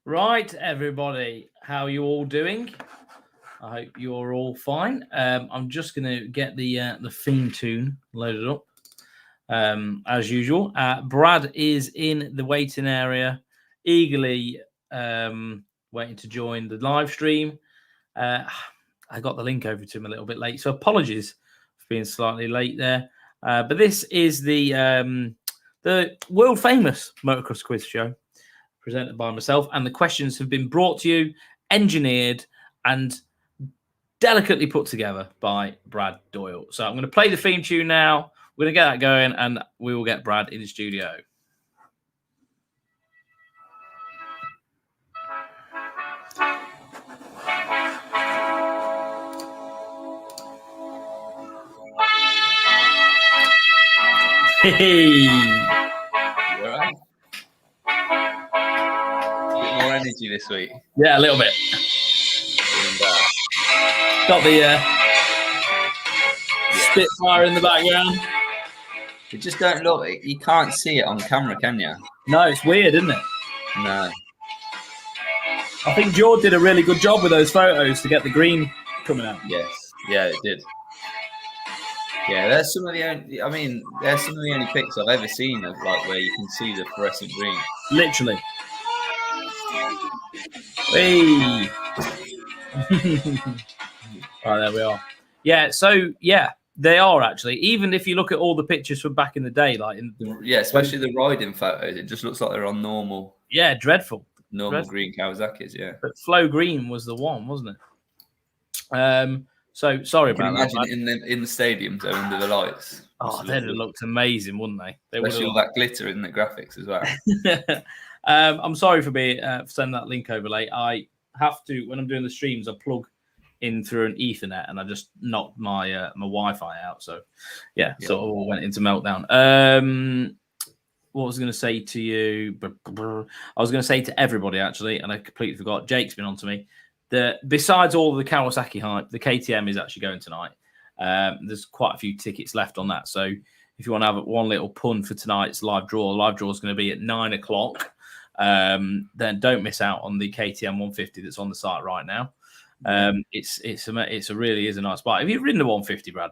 Right, everybody, how are you all doing? I hope you're all fine. I'm just going to get the theme tune loaded up as usual. Brad is in the waiting area, eagerly waiting to join the live stream. I got the link over to him a little bit late, so apologies for being slightly late there. But this is the world famous motocross quiz show, presented by myself, and the questions have been brought to you, engineered, and delicately put together by Brad Doyle. So I'm going to play the theme tune now. We're going to get that going, and we will get Brad in the studio. Hey! All right. Bit more energy this week. Yeah, a little bit. Got the SplitFire in the background. You just don't look. You can't see it on camera, can you? No, it's weird, isn't it? No. I think George did a really good job with those photos to get the green coming out. Yes. Yeah, it did. Yeah, there's some of the only. I mean, there's some of the only pics I've ever seen of like where you can see the fluorescent green. Literally. Hey. Right, there we are. Yeah, so yeah, they are actually. Even if you look at all the pictures from back in the day, like especially the riding photos, it just looks like they're on normal. Yeah, dreadful. Green Kawasaki's. Yeah, but Flow Green was the one, wasn't it? So sorry about that. Imagine in the stadiums though, under the lights. Oh, they'd have looked amazing, wouldn't they? Especially all that glitter in the graphics as well. I'm sorry for sending that link over late. I have to, when I'm doing the streams, I plug in through an Ethernet, and I just knocked my my Wi-Fi out. So yeah, so it all went into meltdown. What was I going to say to you? I was going to say to everybody actually, and I completely forgot. Jake's been on to me that besides all of the Kawasaki hype, the KTM is actually going tonight. There's quite a few tickets left on that. So if you want to have one little pun for tonight's live draw is going to be at 9:00. Then don't miss out on the KTM 150 that's on the site right now. It's a really is a nice bike. Have you ridden the 150, Brad?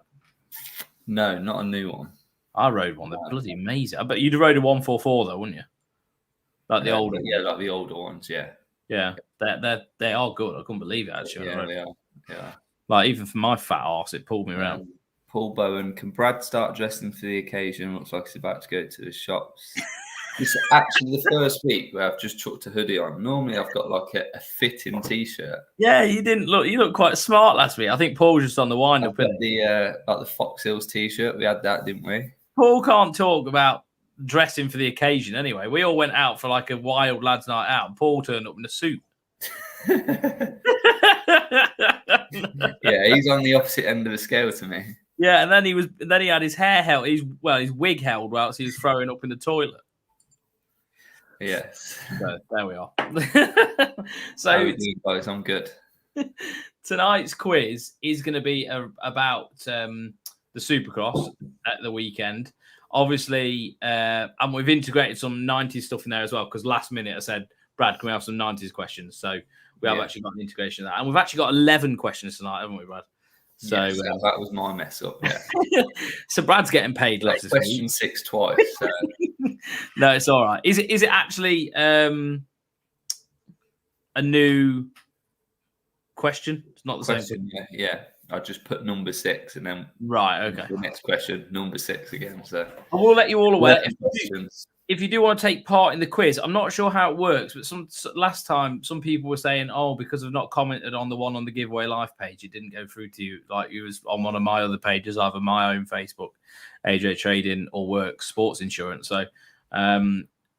No, not a new one. I rode one. They're bloody amazing. I bet you'd have rode a 144 though, wouldn't you? Like the older, like the older ones. Yeah. They are good. I couldn't believe it actually. Yeah, they are. Yeah. Like even for my fat arse, it pulled me around. Paul Bowen, can Brad start dressing for the occasion? Looks like he's about to go to the shops. This is actually the first week where I've just chucked a hoodie on. Normally, I've got like a fitting t-shirt. Yeah, you looked quite smart last week. I think Paul was just on the wind-up. The Fox Hills t-shirt. We had that, didn't we? Paul can't talk about dressing for the occasion anyway. We all went out for like a wild lads night out, and Paul turned up in a suit. Yeah, he's on the opposite end of the scale to me. Yeah, and then he had his hair held, his wig held whilst he was throwing up in the toilet. Yes. So there we are. So guys, I'm good. Tonight's quiz is going to be about the Supercross at the weekend. Obviously, and we've integrated some 90s stuff in there as well, because last minute I said, Brad, can we have some 90s questions? So we have actually got an integration of that. And we've actually got 11 questions tonight, haven't we, Brad? So yes, that was my mess up. Yeah. So Brad's getting paid less. Question 6 twice. So. No, it's all right. Is it actually a new question? It's not the same thing. Yeah. I just put number 6 and then okay. The next question, number 6 again. So I will let you all aware. If you do want to take part in the quiz, I'm not sure how it works, but last time some people were saying, because I've not commented on the one on the giveaway live page, it didn't go through to you like it was on one of my other pages, either my own Facebook, AJ Trading, or Works Sports Insurance. So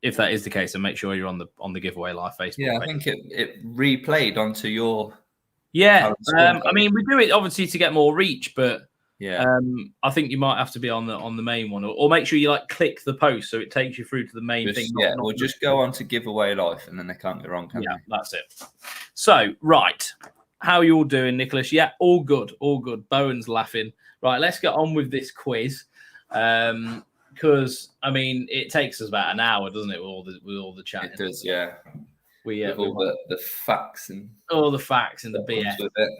if that is the case, then make sure you're on the giveaway live Facebook. Yeah, I think it replayed onto your. Yeah, I mean, we do it obviously to get more reach, but. Yeah, I think you might have to be on the main one, or make sure you click the post so it takes you through to the main thing. Yeah, we'll just go on to giveaway life, and then they can't go wrong. Yeah, that's it. So, right, how are you all doing, Nicholas? Yeah, all good. Bowen's laughing. Right, let's get on with this quiz, because I mean, it takes us about an hour, doesn't it, with all the chatting? It does, yeah. with all the facts and all the facts and the BS. With it.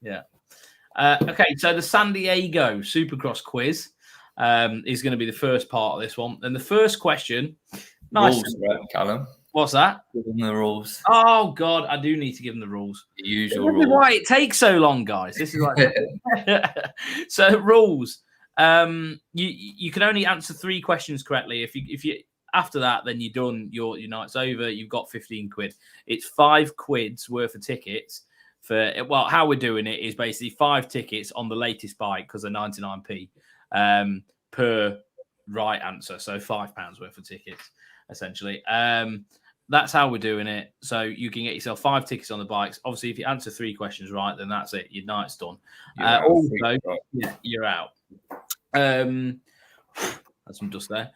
Yeah. Okay, so the San Diego Supercross quiz is going to be the first part of this one. And the first question, rules, right, Callum? What's that? Give them the rules. Oh God, I do need to give them the rules. The usual rules. Why it takes so long, guys? This is like so rules. You can only answer 3 questions correctly. If you after that, then you're done. Your night's over. You've got 15 quid. It's 5 quid's worth of tickets. How we're doing it is basically 5 tickets on the latest bike because they're 99p per right answer. So £5 worth of tickets, essentially. That's how we're doing it. So you can get yourself 5 tickets on the bikes. Obviously, if you answer 3 questions right, then that's it. Your night's done. You're out. That's some dust there.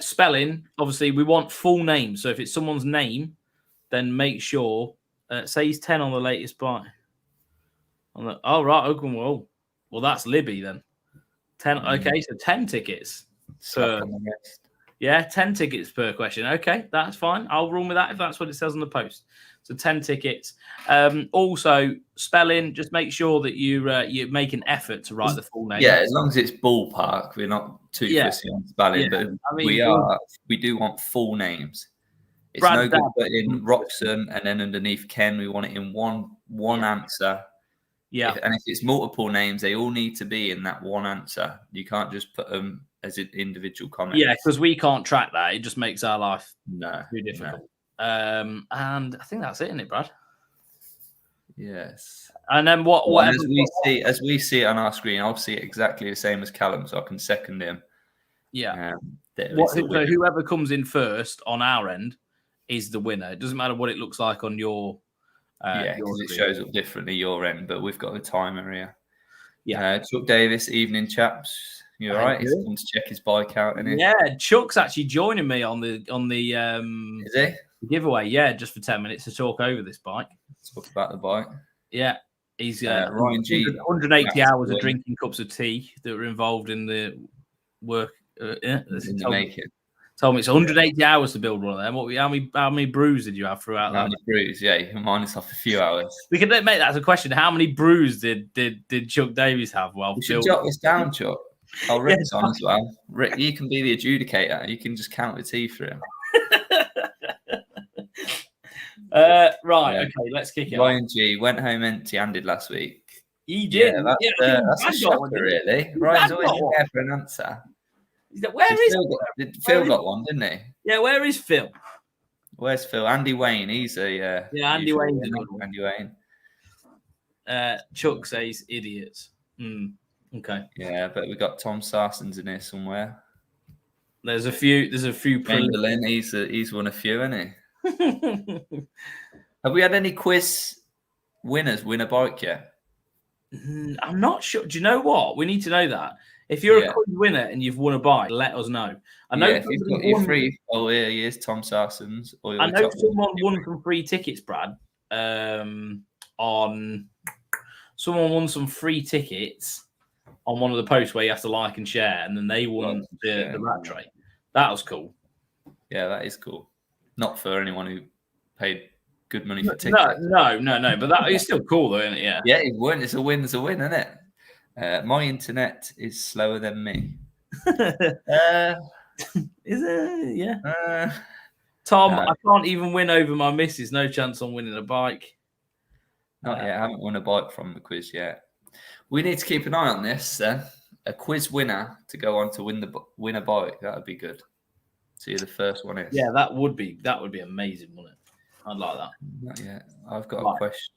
Spelling, obviously, we want full name. So if it's someone's name, then make sure. Say he's 10 on the latest bike. Right. Okay, well, that's Libby then. 10. Okay, so 10 tickets. Yeah, 10 tickets per question. Okay, that's fine. I'll run with that if that's what it says on the post. So 10 tickets. Also, spelling, just make sure that you make an effort to write the full name. Yeah, as long as it's ballpark, we're not too fussy on spelling, but we do want full names. It's no good putting Roxon and then underneath Ken. We want it in one answer. Yeah. And if it's multiple names, they all need to be in that one answer. You can't just put them as an individual comment. Yeah, because we can't track that. It just makes our life too difficult. No. And I think that's it, isn't it, Brad? Yes. And then as we see it on our screen, I'll see it exactly the same as Callum, so I can second him. Yeah. So whoever comes in first on our end is the winner. It doesn't matter what it looks like on your because it shows up differently your end, but we've got the timer here. Yeah. Chuck Davis, evening chaps. You all right? He's come to check his bike out, isn't he? Yeah, Chuck's actually joining me on the Is he? Giveaway, just for 10 minutes to talk over this bike. Talk about the bike. Yeah. He's Ryan G. 180 hours of drinking cups of tea that were involved in the work. In the making. Told me it's 180 hours to build one of them. How many brews did you have throughout that? How many brews? Yeah, you can minus off a few hours. We can make that as a question. How many brews did Chuck Davies have? Well, you should jot this down, Chuck. I'll write this on as well. Rick, you can be the adjudicator. You can just count the tea for him. Okay, let's kick it. Ryan G went home empty-handed last week. He did. That's a shocker, really. Ryan's always there for an answer. Phil got one, didn't he? Yeah, where is Phil? Where's Phil? Andy Wayne. He's Andy Wayne. Andy Wayne. Chuck says idiots. Okay. Yeah, but we got Tom Sarson's in here somewhere. There's a few. Malin, he's won a few, hasn't he? Have we had any quiz winners win a bike yet? I'm not sure. Do you know what? We need to know that. If you're a quiz winner and you've won a bike, let us know. I know if you've got your free. Oh, yeah, he is Tom Sarson's. I know someone won some free tickets, Brad. Someone won some free tickets on one of the posts where you have to like and share, and then they won the rat tray. That was cool. Yeah, that is cool. Not for anyone who paid good money for tickets. No. But that is still cool, though, isn't it? Yeah. Yeah, it won. It's a win, isn't it? My internet is slower than me. Is it? Yeah. Tom, I can't even win over my missus. No chance on winning a bike. Not yet. I haven't won a bike from the quiz yet. We need to keep an eye on this then. A quiz winner to go on to win a bike. That would be good. See who the first one is. Yeah, that would be amazing, wouldn't it? I'd like that. Not yet. I've got a question.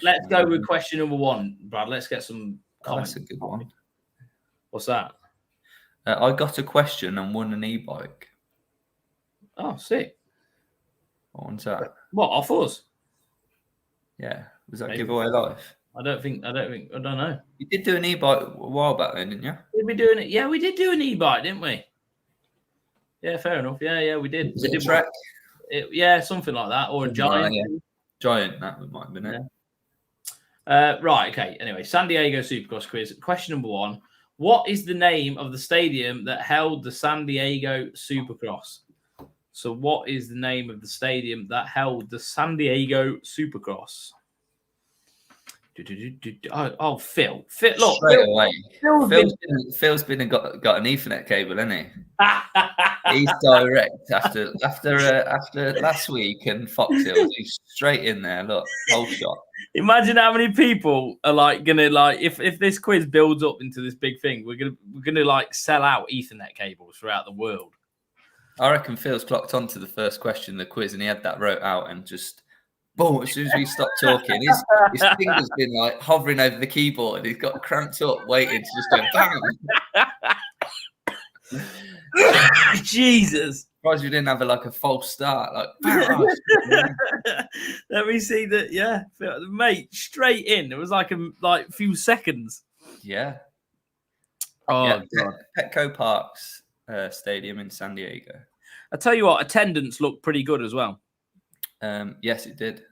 Let's go with question number 1, Brad. Let's get some comments. That's a good one. What's that? I got a question and won an e-bike. Oh, sick. What one's that? What, off us? Yeah. Was that giveaway live? I don't know. You did do an e-bike a while back then, didn't you? Did we do it? Yeah, we did do an e-bike, didn't we? Yeah, fair enough. Yeah, we did. Was it a Trek? Yeah, something like that. Or a Giant. Giant, that might have been it. Right, okay. Anyway, San Diego Supercross quiz. Question number 1. What is the name of the stadium that held the San Diego Supercross? So what is the name of the stadium that held the San Diego Supercross? Oh, Phil. Look, straight away. Phil's been got an Ethernet cable, hasn't he? He's direct after last week and Fox Hills. He's straight in there. Look, whole shot. Imagine how many people are like gonna like if this quiz builds up into this big thing, we're gonna like sell out Ethernet cables throughout the world. I reckon Phil's clocked on to the first question of the quiz and he had that wrote out and just boom, as soon as we stopped talking, his finger's been like hovering over the keyboard. He's got cramped up waiting to just go bam. Jesus. Surprised we didn't have a false start. Like, let me see that. Yeah, mate, straight in. It was like a few seconds. Yeah. Oh, yeah, God. Petco Park's stadium in San Diego. I tell you what, attendance looked pretty good as well. Yes, it did.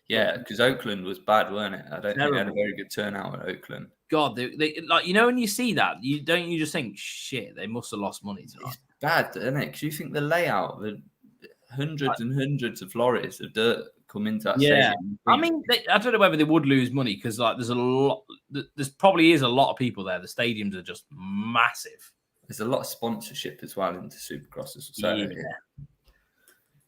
Yeah, because Oakland was bad, weren't it? I don't think they had a very good turnout at Oakland. God, they like when you see that, you just think, shit, they must have lost money tonight. It's bad, isn't it? Because you think the layout, the hundreds and hundreds of lorries of dirt come into that stadium. I mean, I don't know whether they would lose money because there's probably is a lot of people there. The stadiums are just massive. There's a lot of sponsorship as well into Supercross. So.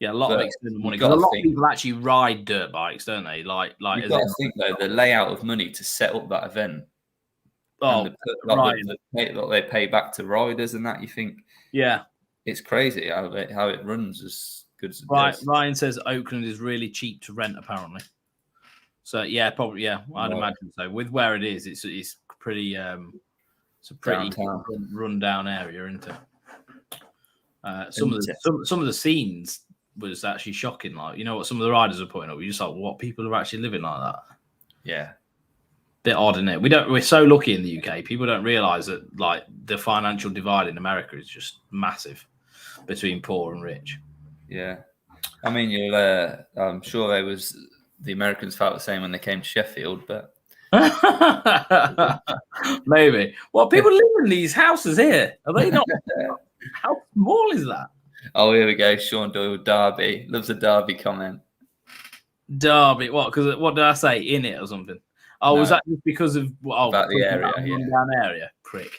Yeah, a lot of external money. Because a lot of people actually ride dirt bikes, don't they? Like you've got to think though, the layout of money to set up that event. Oh, they pay back to riders and that. You think, yeah, it's crazy how it runs as good as it does. Ryan says Oakland is really cheap to rent, apparently. So yeah, probably I'd imagine so. With where it is, it's pretty it's a pretty run-down area, isn't it? Some of the scenes was actually shocking. Like, you know what some of the riders are putting up? You're just like, what, people are actually living like that? Yeah. Bit odd, isn't it? We're so lucky in the UK. People don't realise that like the financial divide in America is just massive between poor and rich. Yeah. I mean, I'm sure the Americans felt the same when they came to Sheffield, but maybe. Well, people live in these houses here. Are they not? How small is that? Oh, here we go. Sean Doyle, Derby. Loves a Derby comment. Derby. What? Because what did I say? In it or something? Oh, was that just because of about the area? Down area, prick.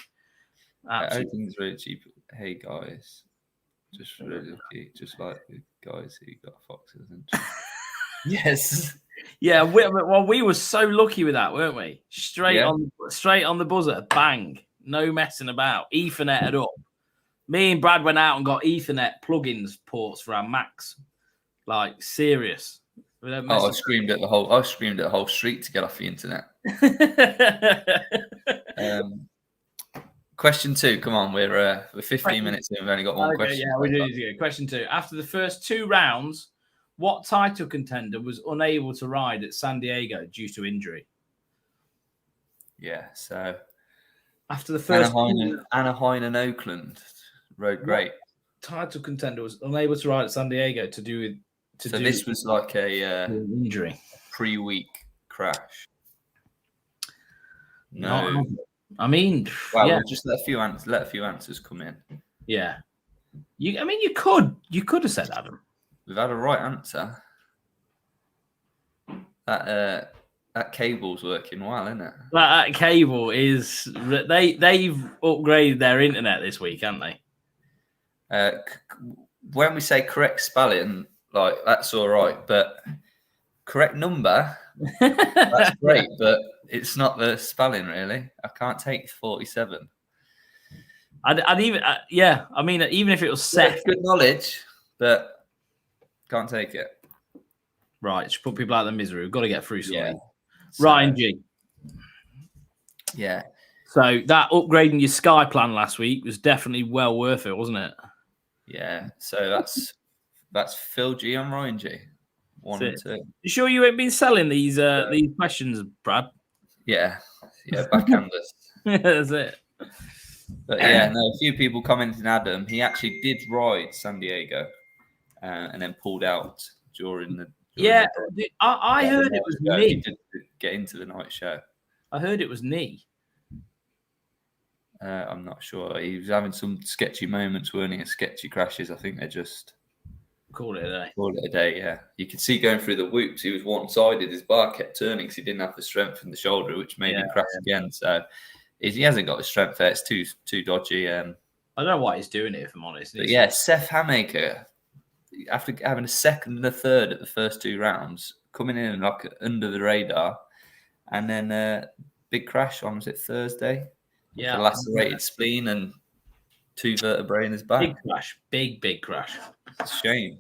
Everything's really cheap. Hey guys, just really lucky, just like the guys who got foxes. Yes. Yeah. We were so lucky with that, weren't we? Straight on the buzzer, bang, no messing about. Ethernet up. Me and Brad went out and got Ethernet plugins ports for our Macs. Like, serious. I screamed at the whole street to get off the internet. Question 2. Come on, we're 15 minutes in. We've only got one question. Yeah, we do need to go. Question 2. After the first 2 rounds, what title contender was unable to ride at San Diego due to injury? Yeah, so after the first Anaheim and Oakland rode great. Title contender was unable to ride at San Diego to do with. This was like a injury, pre-week crash. No, I mean, we'll just let a few answers come in. Yeah, you could have said Adam. We've had a right answer. That cable's working well, isn't it? That cable is. They've upgraded their internet this week, haven't they? When we say correct spelling, like, that's all right, but correct number, that's great, but it's not the spelling, really. I can't take 47. I'd even, I mean, even if it was set. Good knowledge, but can't take it. Right, should put people out of their misery. We've got to get through something. Yeah. So, Ryan G. Yeah. So that upgrading your Sky plan last week was definitely well worth it, wasn't it? Yeah. So that's Phil G and Ryan G. 1 and 2. You sure you ain't been selling these questions, Brad? Yeah, backhanders. That's it. But yeah, no, a few people commenting. Adam, he actually did ride San Diego, and then pulled out during the. I heard it was knee. He did get into the night show. I heard it was knee. I'm not sure. He was having some sketchy moments, weren't he? Sketchy crashes. I think they're just Call it a day. Call it a day, yeah. You could see going through the whoops, he was one-sided. His bar kept turning because he didn't have the strength in the shoulder, which made him crash again. So he hasn't got the strength there. It's too dodgy. I don't know why he's doing it, if I'm honest. But yeah, Seth Hammaker, after having a second and a third at the first 2 rounds, coming in like under the radar, and then big crash on, was it Thursday? Yeah. The lacerated spleen and 2 vertebrae in his back. Big crash. Big crash. It's a shame.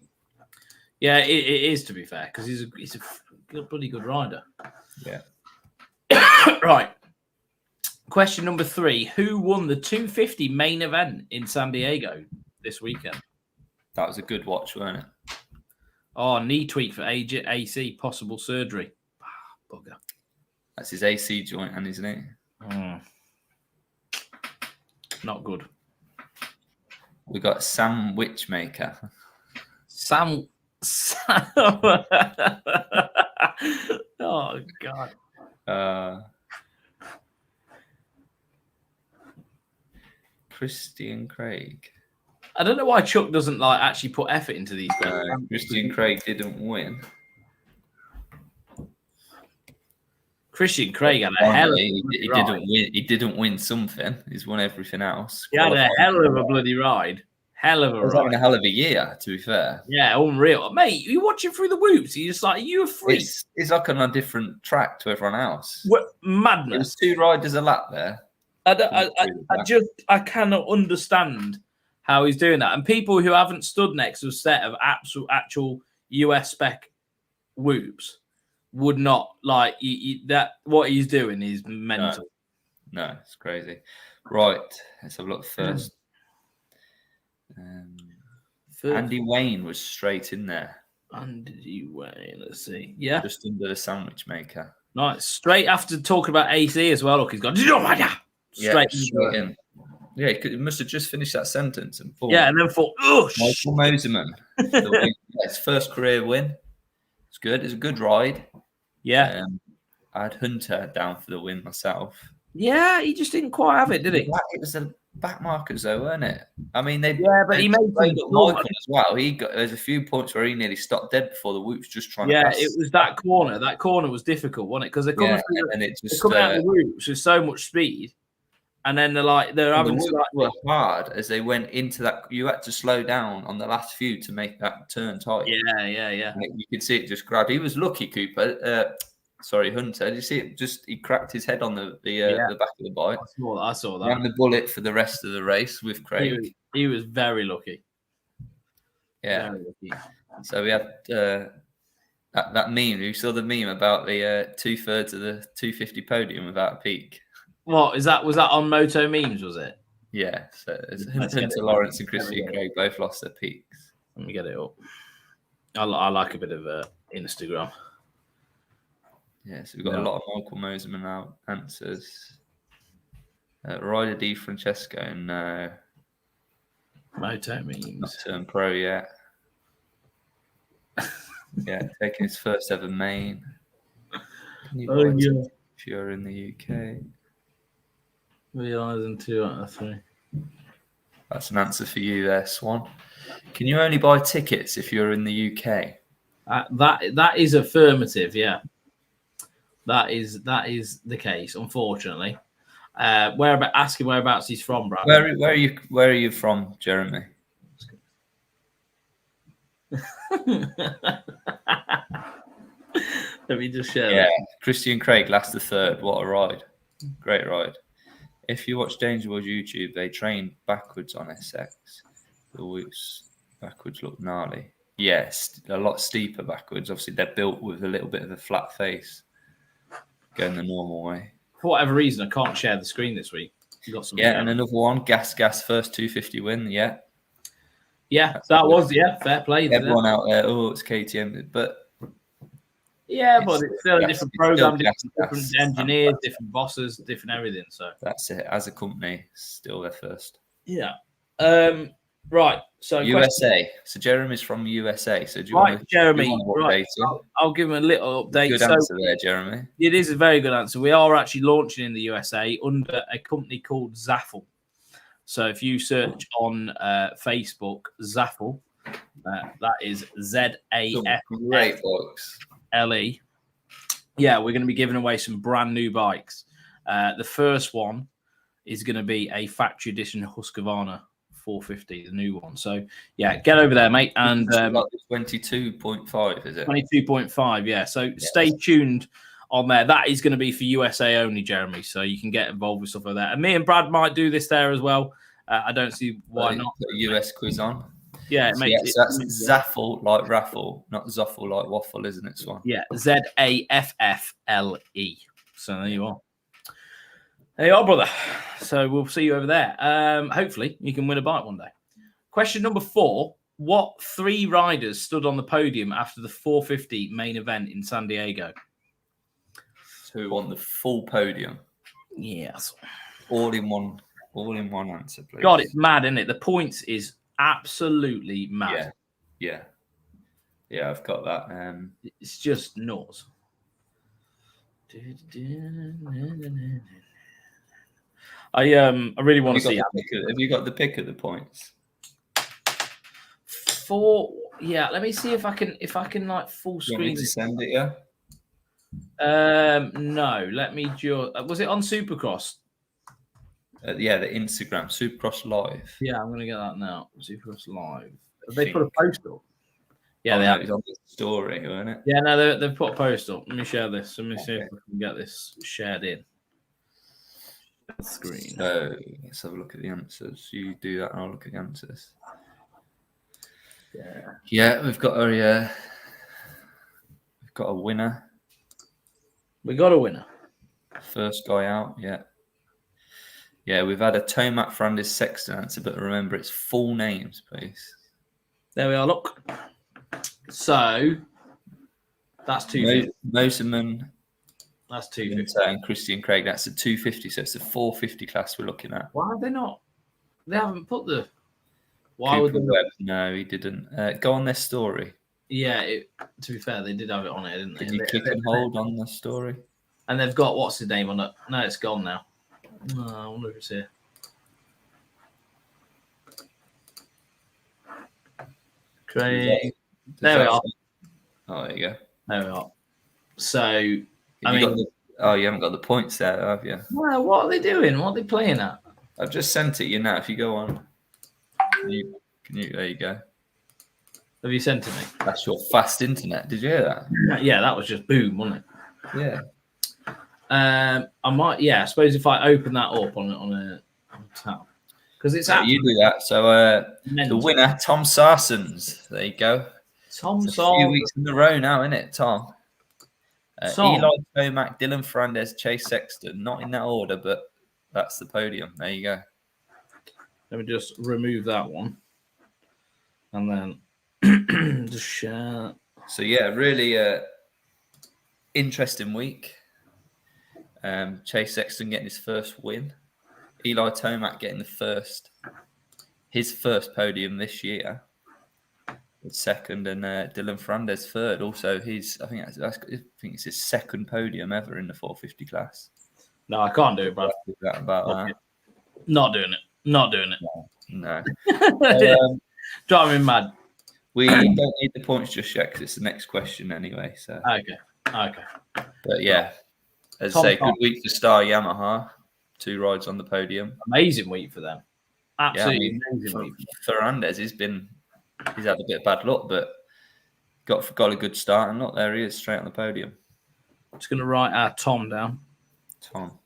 Yeah, it is, to be fair, because he's a bloody good rider. Yeah. Right. Question number 3. Who won the 250 main event in San Diego this weekend? That was a good watch, wasn't it? Oh, knee tweak for AC, possible surgery. Bugger. That's his AC joint and his knee. Not good. We got Sam Witchmaker. Sam. Oh, God. Christian Craig. I don't know why Chuck doesn't actually put effort into these guys. Christian Craig didn't win. Christian Craig had a hell of he didn't win. He didn't win something. He's won everything else. He had a hell of a bloody ride. Hell of a ride. Having a hell of a year, to be fair. Yeah, unreal. Mate, you watching through the whoops. You're just like, you're free. It's like on a different track to everyone else. What madness. There's 2 riders a lap there. I cannot understand how he's doing that. And people who haven't stood next to a set of actual US spec whoops would not that. What he's doing is mental. No, it's crazy. Right, let's have a look first. Andy Wayne was straight in there. Andy Wayne, let's see. Yeah. Just under the sandwich maker. Nice. Straight after talking about AC as well. Look, he's gone straight in. Yeah, he must have just finished that sentence and thought. Yeah, and then thought, oh, Michael Moserman. His first career win. It's good. It's a good ride. Yeah. I had Hunter down for the win myself. Yeah, he just didn't quite have it, did he? It was the back markers, though, weren't it? I mean, but he made Michael as well. There's a few points where he nearly stopped dead before the whoops, just trying to pass. Yeah, it was that corner. That corner was difficult, wasn't it? Because they're coming out the whoops with so much speed. And then they're having to work hard as they went into that. You had to slow down on the last few to make that turn tight. Yeah. You could see it just grab. He was lucky, Cooper. Hunter. Did you see it? Just he cracked his head on the back of the bike. I saw that. Ran the bullet for the rest of the race with Craig. He was very lucky. Yeah. Very lucky. So we had that meme. You saw the meme about the 2/3 of the 250 podium without a peak. What is that? Was that on Moto Memes? Was it? Yeah. So Hunter Lawrence and Christian Craig both lost their peaks. Let me get it up. I like a bit of Instagram. Yeah, so we've got a lot of Michael Moserman now answers. Ryder Di Francesco, no. Moto Memes. Not turned pro yet. Yeah, taking his first ever main. If you're in the UK. Realising 2 out of 3. That's an answer for you there, Swan. Can you only buy tickets if you're in the UK? That is affirmative, yeah. That is the case, unfortunately. Asking whereabouts he's from, Brad. Where are you from, Jeremy? Let me just share. Yeah, Christian Craig last the 3rd. What a ride! Great ride. If you watch Danger World YouTube, they train backwards on SX. The whoops backwards look gnarly. Yes, a lot steeper backwards. Obviously, they're built with a little bit of a flat face. Going the normal way. For whatever reason, I can't share the screen this week. You got some. Yeah, and another one. Gas first 250 win. Yeah. Yeah, that was fair play. Everyone out there. Oh, it's KTM, but. Yeah, but it's still a different program, different engineers, different bosses, different everything. So that's it. As a company, still their first. Yeah. Right. So USA. So Jeremy's from USA. So do you want to, Jeremy? Right. I'll give him a little update. Good answer there, Jeremy. It is a very good answer. We are actually launching in the USA under a company called Zaffle. So if you search on Facebook, Zaffle, That is ZAFFLE. Great bikes. Yeah, we're going to be giving away some brand new bikes. The first one is going to be a factory edition Husqvarna 450, the new one. So, yeah, get over there, mate. And like 22.5, is it? 22.5, yeah. So stay tuned on there. That is going to be for USA only, Jeremy. So you can get involved with stuff like that. And me and Brad might do this there as well. I don't see why not. Put a US quiz on. Yeah, it makes so that's Zaffle like raffle, not Zoffle like waffle, isn't it, Swan? Yeah, ZAFFLE. So there you are. There you are, brother. So we'll see you over there. Hopefully, you can win a bike one day. Question number 4. What 3 riders stood on the podium after the 450 main event in San Diego? Who won the full podium? Yes. All in one answer, please. God, it's mad, isn't it? The points is absolutely mad. Yeah, I've got that. It's just nuts. I really want to see. Have you got the pick of the points? 4. Yeah, let me see if I can like full screen. To send it, yeah. No, let me just. Was it on Supercross? Yeah, the Instagram Supercross Live. Yeah, I'm gonna get that now. Supercross Live. Have they put a post up? Yeah, they have. have. It's on the story, wasn't it? Yeah, no, they've put a post up. Let me share this. Let me see if I can get this shared in. Screen. So let's have a look at the answers. You do that, and I'll look at the answers. Yeah, we've got a winner. We got a winner. First guy out. Yeah, we've had a Tomac Frandes Sexton answer, but remember it's full names, please. There we are. Look. So that's 250. Moserman. That's 250. And Christian Craig, that's a 250. So it's a 450 class we're looking at. Why have they not? They haven't put the. Why Cooper would they? Webb, no, he didn't. Go on their story. Yeah, to be fair, they did have it on it, didn't they? Did you click and hold on the story? And they've got what's his name on it? No, it's gone now. I wonder if it's here. Craig. There we are. Oh, there you go. There we are. So, you haven't got the points there, have you? Well, what are they doing? What are they playing at? I've just sent it you now. If you go on, can you? There you go. Have you sent it me? That's your fast internet. Did you hear that? Yeah, that was just boom, wasn't it? Yeah. I might. Yeah, I suppose if I open that up on a tab, because it's you do that. So the winner, Tom Sarsons. There you go. Tom Sarsons. A few weeks in a row now, isn't it, Tom? Eli Tomac, Dylan Frandes, Chase Sexton. Not in that order, but that's the podium. There you go. Let me just remove that one, and then just share. So yeah, really interesting week. Chase Sexton getting his first win. Eli Tomac getting his first podium this year. Second, and Dylan Frandes third. Also, I think it's his second podium ever in the 450 class. No, I can't do it, bro. That. Not doing it. Not doing it. No. Driving me mad. We don't need the points just yet because it's the next question anyway. So okay. But yeah, as I say, good week for Star Yamaha. 2 rides on the podium. Amazing week for them. Absolutely amazing week. Ferrandez, he's had a bit of bad luck, but got a good start, and look, there he is, straight on the podium. I'm just going to write our Tom down. Tom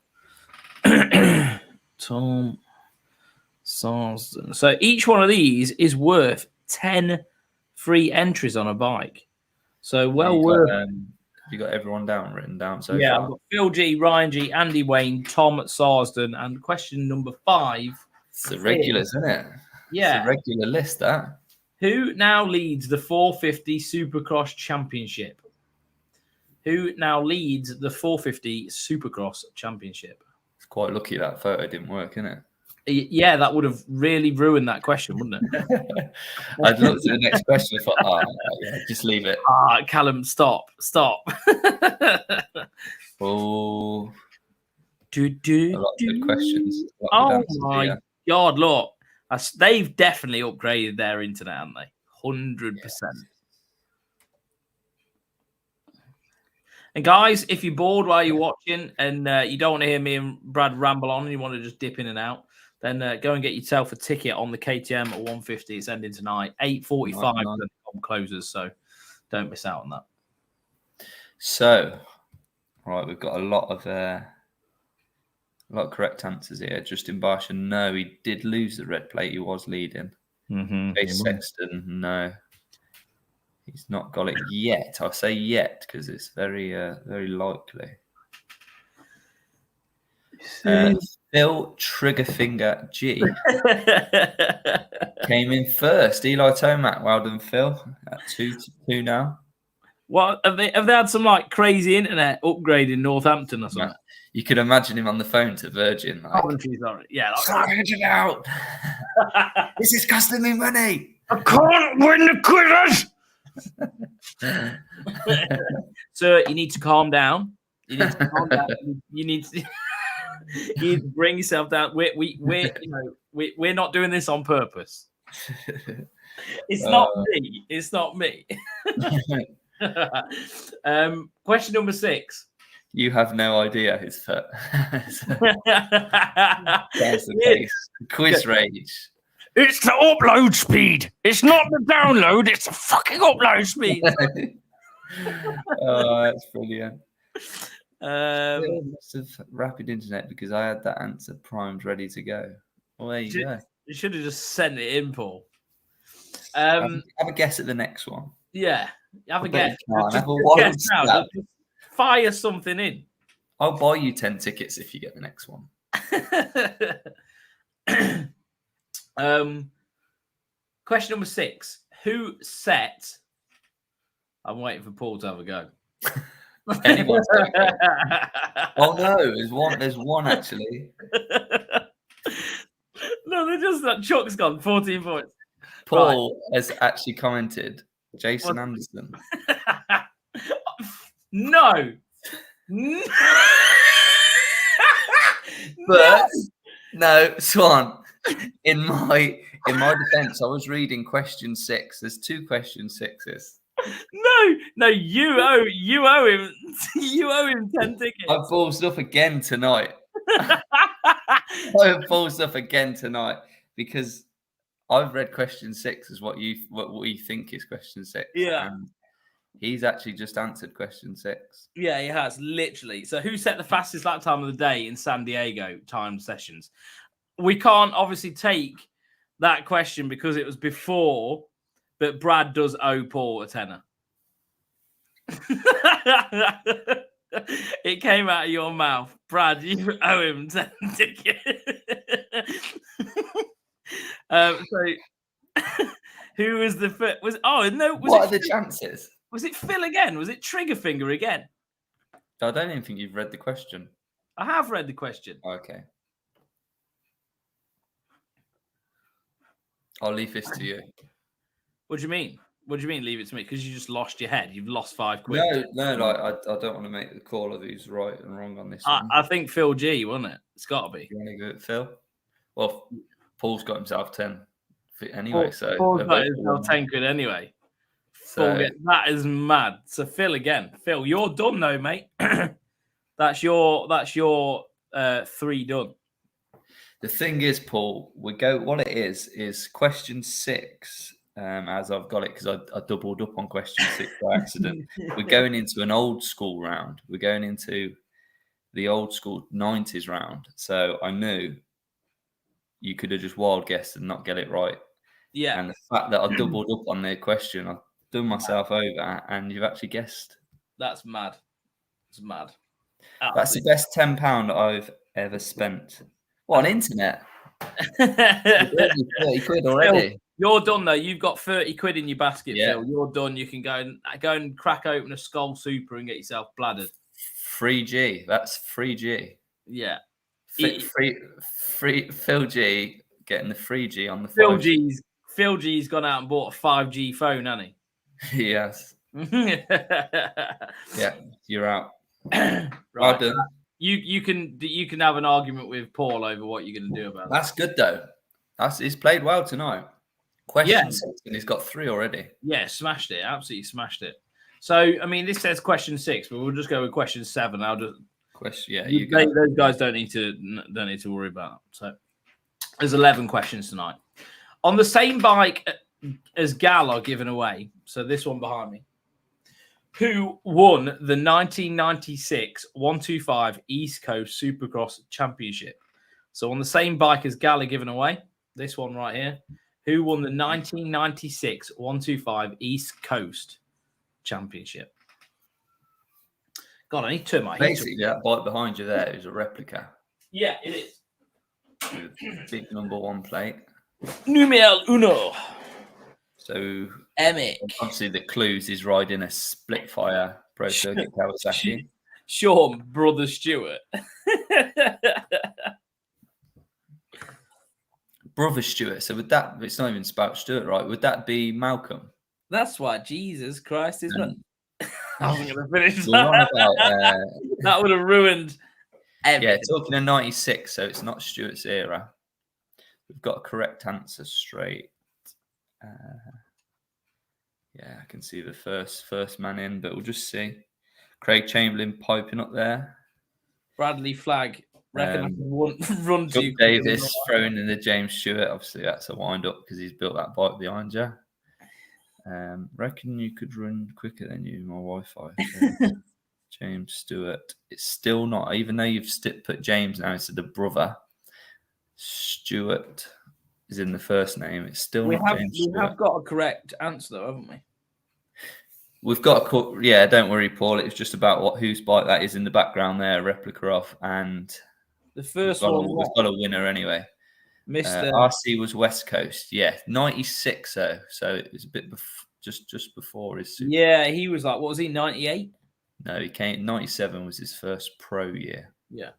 Sarsden. So each one of these is worth 10 free entries on a bike. So worth. Have you got everyone written down? So yeah, far? I've got Phil G, Ryan G, Andy Wayne, Tom Sarsden, and question number 5. It's the regulars, isn't it? Yeah, it's a regular list. That. Who now leads the 450 Supercross Championship? It's quite lucky that photo didn't work, isn't it? Yeah, that would have really ruined that question, wouldn't it? I'd looked at the next question and thought, just leave it. Callum, stop. Oh. A lot of good questions. Oh, my God, look. They've definitely upgraded their internet, haven't they? 100%. And guys, if you're bored while you're watching and you don't want to hear me and Brad ramble on and you want to just dip in and out, then go and get yourself a ticket on the KTM at 150. It's ending tonight, 8:45 when the comp closes, so don't miss out on that. So, right, we've got a lot of correct answers here. Justin Barsha, no, he did lose the red plate. He was leading. Chase Sexton, no. He's not got it yet. I'll say yet because it's very, very likely. Phil Triggerfinger G came in first. Eli Tomac, well done, Phil. At 2-2 now. What have they had some like crazy internet upgrade in Northampton or something? You could imagine him on the phone to Virgin. Like, yeah, sort it out. This is costing me money. I can't win the quizzes. Sir, you need to calm down. You need to calm down. You need to bring yourself down. We're not doing this on purpose. It's not me. It's not me. Question number 6. You have no idea his foot. That's the case. Quiz rage. It's the upload speed. It's not the download. It's the fucking upload speed. Oh, that's brilliant. Lots of rapid internet because I had that answer primed ready to go. Well, there you go. You should have just sent it in, Paul. Have a guess at the next one. Yeah, have a guess. Just fire something in. I'll buy you 10 tickets if you get the next one. Question number 6. Who set? I'm waiting for Paul to have a go. Anyone? Oh no, there's one actually. No, they're just that Chuck's gone 14 points. Paul has actually commented Jason Anderson. No. But no, Swan. In my defense, I was reading question 6. There's 2 question 6s. No, you owe him 10 tickets. I've ballsed up again tonight. Because I've read question 6 as what we think is question 6. Yeah. And he's actually just answered question 6. Yeah, he has, literally. So who set the fastest lap time of the day in San Diego timed sessions? We can't obviously take that question because it was before, but Brad does owe Paul a tenner. It came out of your mouth. Brad, you owe him 10 tickets. So who was the first? What are the chances? Was it Phil again? Was it Triggerfinger again? I don't even think you've read the question. I have read the question. Okay. I'll leave this to you. What do you mean? What do you mean leave it to me? Because you just lost your head. You've lost £5. No, I don't want to make the call of who's right and wrong on this one. I think Phil G, wasn't it? It's got to be. You want to go with Phil? Well, Paul's got himself 10 anyway. Paul's got himself 10 quid anyway. So, that is mad. So Phil again. Phil, you're done though, mate. That's your 3 done. The thing is, Paul, what it is question 6, as I've got it, because I doubled up on question 6 by accident. We're going into an old school round. We're going into the old school 90s round. So I knew you could have just wild guessed and not get it right. Yeah. And the fact that I doubled up on the question, I've done myself over, and you've actually guessed. That's mad. It's mad. That's the best £10 I've ever spent. What, on internet? 30 quid already. Phil, you're done though. You've got 30 quid in your basket, yeah. Phil. You're done. You can go and crack open a Skull Super and get yourself bladdered. Free G. That's free G. Yeah. Free Phil G getting the free G on the phone. Phil G's gone out and bought a 5G phone, hasn't he? Yes. Yeah, you're out. Right. Well done. You can have an argument with Paul over what you're going to do about it. That's good though. He's played well tonight. Question 6, and he's got 3 already. Yeah, smashed it. Absolutely smashed it. So, I mean, this says question 6, but we'll just go with question 7. I'll just those guys don't need to worry about. So, there's 11 questions tonight. On the same bike as Gal are given away. So this one behind me. Who won the 1996 125 East Coast Supercross Championship? So on the same bike as Gal are given away. This one right here. Who won the 1996 125 East Coast Championship? God, I need to turn my heat. Basically, that bike behind you there is a replica. Yeah, it is. With big number 1 plate. Numero uno. So, Emic. Obviously, the clues is riding a SplitFire Pro Circuit Kawasaki. Sean, brother Stewart. Brother Stewart. So, would that, it's not even Spout Stewart, right? Would that be Malcolm? That's why Jesus Christ is not. I'm going to finish that. That would have ruined everything. Yeah, talking of 96, so it's not Stewart's era. We've got a correct answer straight. Yeah, I can see the first man in, but we'll just see. Craig Chamberlain piping up there. Bradley Flagg. Reckon run to Davis throwing in the James Stewart. Obviously, that's a wind up because he's built that bike behind you. Reckon you could run quicker than you, my Wi-Fi. James Stewart. It's still not, even though you've put James now instead of brother. Stewart is in the first name. It's still not James Stewart. We have got a correct answer, though, haven't we? We've got don't worry, Paul. It's just about whose bike that is in the background there, replica of, and the first one. We've got a winner anyway. Mr. RC was West Coast, 96 though, so it was a bit just before his. Yeah, he was like, what was he, 98? No, he came. 97 was his first pro year. Yeah,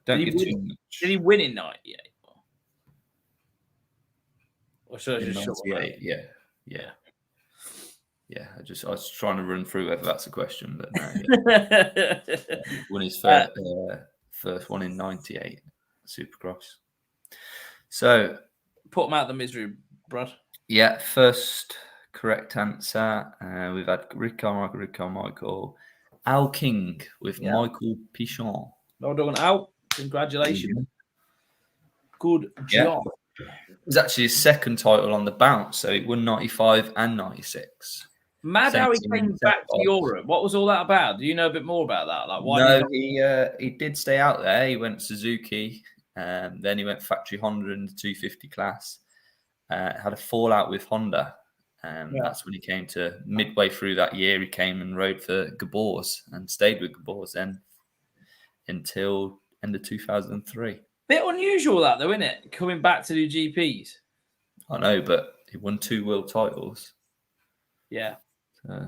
don't get too much. Did he win in 98? Or should I just 98? Yeah. I was trying to run through whether that's a question, but no. Yeah. Won his first one in 98, Supercross. So put him out of the misery, Brad. Yeah, first correct answer. We've had Rick Carmichael, Al King with Mickaël Pichon. Well done, Al. Congratulations. Good job. It was actually his second title on the bounce, so he won 95 and 96. Mad how he came back to Europe. What was all that about? Do you know a bit more about that? Like, why? No, he did stay out there. He went Suzuki, then he went factory Honda in the 250 class. Had a fallout with Honda. That's when he came to midway through that year. He came and rode for Gabors and stayed with Gabors then until end of 2003. Bit unusual that though, isn't it? Coming back to do GPs. I know, but he won 2 world titles. Yeah.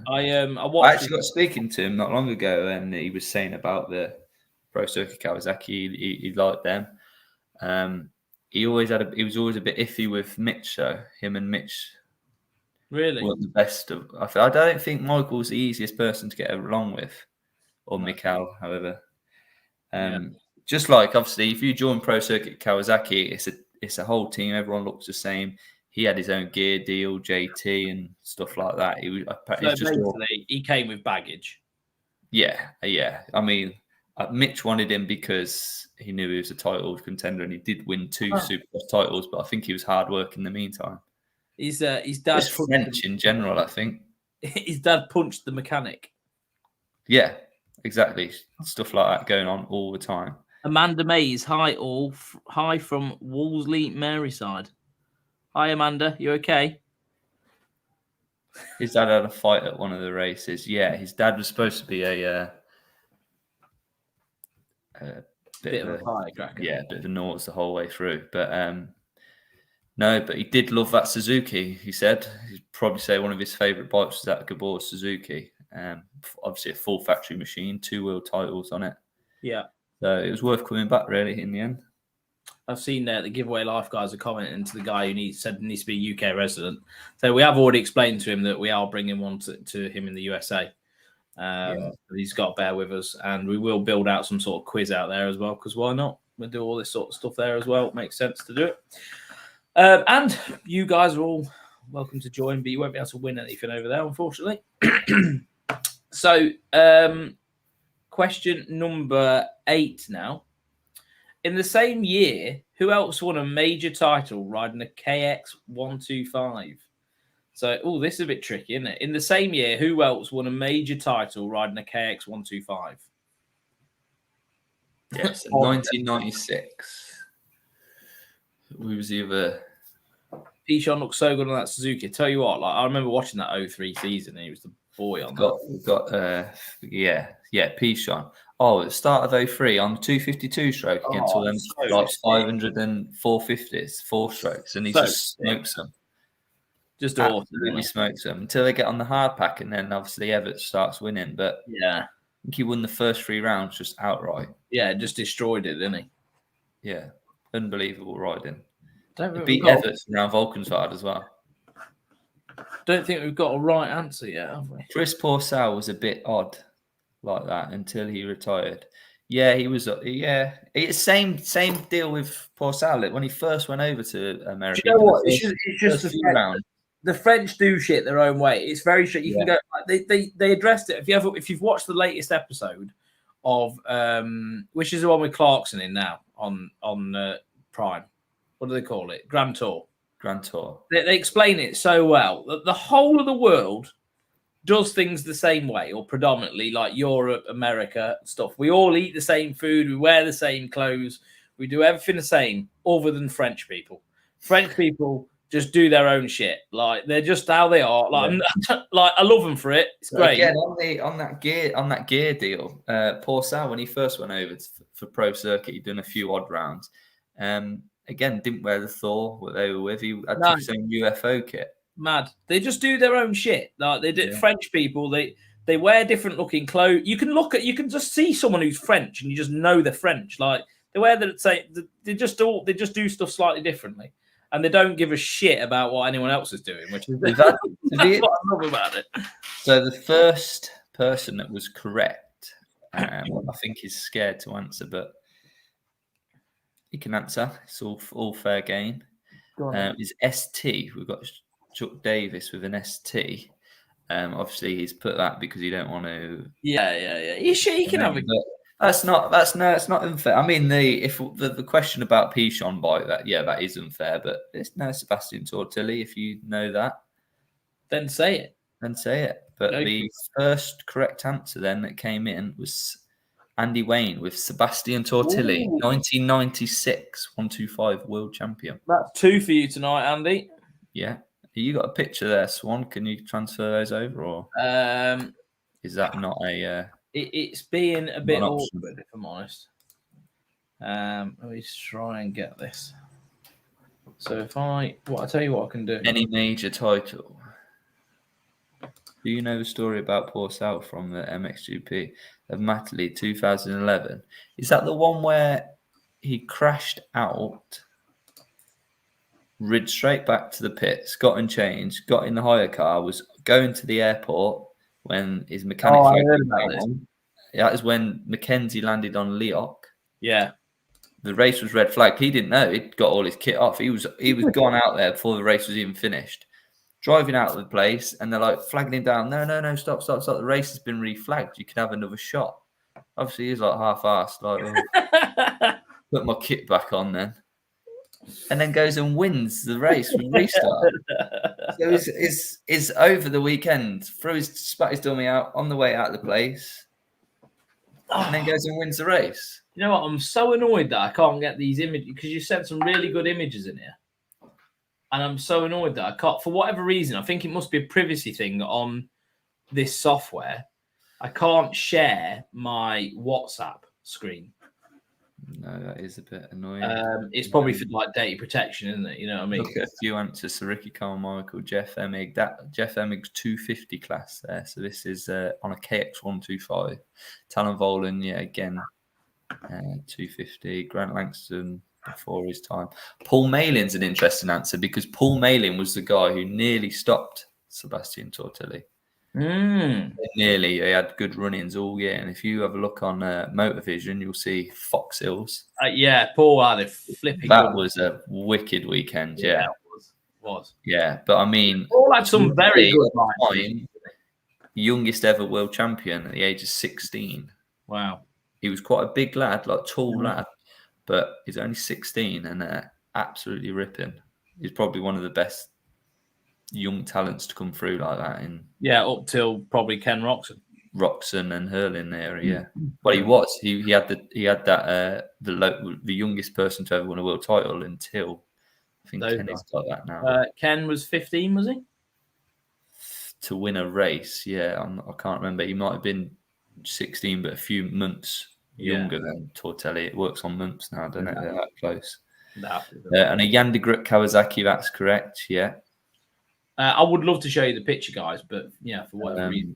I actually got speaking to him not long ago, and he was saying about the Pro Circuit Kawasaki. He liked them. He was always a bit iffy with Mitch, though. Him and Mitch really weren't the best of. I don't think Michael's the easiest person to get along with, or Mickaël, however. Just like obviously, if you join Pro Circuit Kawasaki, it's a whole team. Everyone looks the same. He had his own gear deal, JT, and stuff like that. He came with baggage. Yeah. I mean, Mitch wanted him because he knew he was a title contender, and he did win 2 Supercross titles. But I think he was hard work in the meantime. His dad French in general, I think. His dad punched the mechanic. Yeah, exactly. Stuff like that going on all the time. Amanda Mays, hi from Wolseley, Maryside. Hi, Amanda. You okay? His dad had a fight at one of the races. Yeah, his dad was supposed to be a bit of a firecracker. Yeah, a bit of a nose the whole way through. But no, but he did love that Suzuki. He said he'd probably say one of his favourite bikes was that Gabor Suzuki. Obviously a full factory machine, 2 world titles on it. Yeah. So it was worth coming back really in the end. I've seen the giveaway life guys are commenting to the guy who needs to be a UK resident. So we have already explained to him that we are bringing one to him in the USA. He's got to bear with us, and we will build out some sort of quiz out there as well, because why not? We'll do all this sort of stuff there as well. It makes sense to do it. And you guys are all welcome to join, but you won't be able to win anything over there, unfortunately. So, question number 8 now. In the same year, who else won a major title riding a KX125? So, this is a bit tricky, isn't it? In the same year, who else won a major title riding a KX125? Yes, 1996. We was either... Pichon looked so good on that Suzuki. Tell you what, I remember watching that 03 season, and he was the boy on that. We've got Pichon. Oh, at the start of 03 on 252 stroke against all them 500 and 450s, 4 strokes, and he just smokes them. Just absolutely smokes them until they get on the hard pack, and then obviously Everett starts winning. But yeah, I think he won the first 3 rounds just outright. Yeah, just destroyed it, didn't he? Yeah, unbelievable riding. He beat Everett around Valkenswaard as well. Don't think we've got a right answer yet, have we? Chris Porcel was a bit odd like that until he retired. Yeah, he was. Yeah, it's same deal with Porcel. When he first went over to America, do you know what? It's just the French do shit their own way. It's very shit. You can go. They addressed it. If you've watched the latest episode of which is the one with Clarkson in now on Prime. What do they call it? Grand Tour. They explain it so well. The whole of the world does things the same way, or predominantly like Europe, America, stuff. We all eat the same food. We wear the same clothes. We do everything the same, other than French people. French people just do their own shit. Like, they're just how they are. Like, I love them for it. It's great. Again, on that gear deal, Porcel, when he first went over for Pro Circuit, he'd done a few odd rounds. Again, didn't wear the Thor what they were with. He had his own UFO kit. Mad. They just do their own shit. Like, they did. French people, they wear different looking clothes. You can just see someone who's French and you just know they're French. Like, they wear they just do stuff slightly differently, and they don't give a shit about what anyone else is doing, which is that's what I love about it. So the first person that was correct, I think he's scared to answer, but he can answer. It's all fair game. Is ST. We've got Chuck Davis with an ST. Obviously, he's put that because he don't want to. Yeah. He can have it. That's not unfair. I mean, the question about Pichon bike, that is unfair. But it's no Sebastian Tortilli. If you know that, then say it. But the first correct answer then that came in was Andy Wayne with Sebastian Tortilli, 1996 125 world champion. That's 2 for you tonight, Andy. Yeah. You got a picture there, Swan. Can you transfer those over, or is that not a? It's being a bit awkward, if I'm honest. Let me try and get this. So I tell you what I can do. Any major title? Do you know the story about Porcel from the MXGP of Matterley 2011? Is that the one where he crashed out, rid straight back to the pits, got in change, got in the hire car, was going to the airport when his mechanic... I heard about this. That is when Mackenzie landed on Leoc. Yeah. The race was red flagged. He didn't know. He'd got all his kit off. He was gone out there before the race was even finished. Driving out of the place, and they're like flagging him down. No, stop. The race has been reflagged. You can have another shot. Obviously, he's like half-assed. Like, put my kit back on then. And then goes and wins the race from restart. So is over the weekend. Spat his dummy out on the way out of the place. And then goes and wins the race. You know what? I'm so annoyed that I can't get these images, because you sent some really good images in here. And I'm so annoyed that I can't, for whatever reason, I think it must be a privacy thing on this software. I can't share my WhatsApp screen. No, that is a bit annoying. It's probably for like data protection, isn't it? You know what I mean? Look at a few answers. So Ricky Carmichael, Jeff Emig, Jeff Emig's 250 class there. So this is on a KX125. Talon Volan, yeah, again, 250. Grant Langston before his time. Paul Malin's an interesting answer, because Paul Malin was the guy who nearly stopped Sebastian Tortilli. Nearly. He had good run-ins all year, and if you have a look on Motorvision, you'll see Fox Hills. Yeah, Paul had a flipping. That was a wicked weekend. Yeah. Was. Yeah, but I mean, all had some very good time, youngest ever world champion at the age of 16. Wow. He was quite a big lad, like tall lad, but he's only 16 and absolutely ripping. He's probably one of the best young talents to come through like that. Up till probably Ken Roxon and hurling area. Well, he was. He had that the youngest person to ever win a world title until I think Kenny's got that now. Ken was 15, was he? To win a race, yeah, I can't remember. He might have been 16, but a few months younger than Tortelli. It works on months now, doesn't it? They're that close. And a Yandegrut Kawasaki, that's correct, yeah. I would love to show you the picture, guys, but for whatever reason,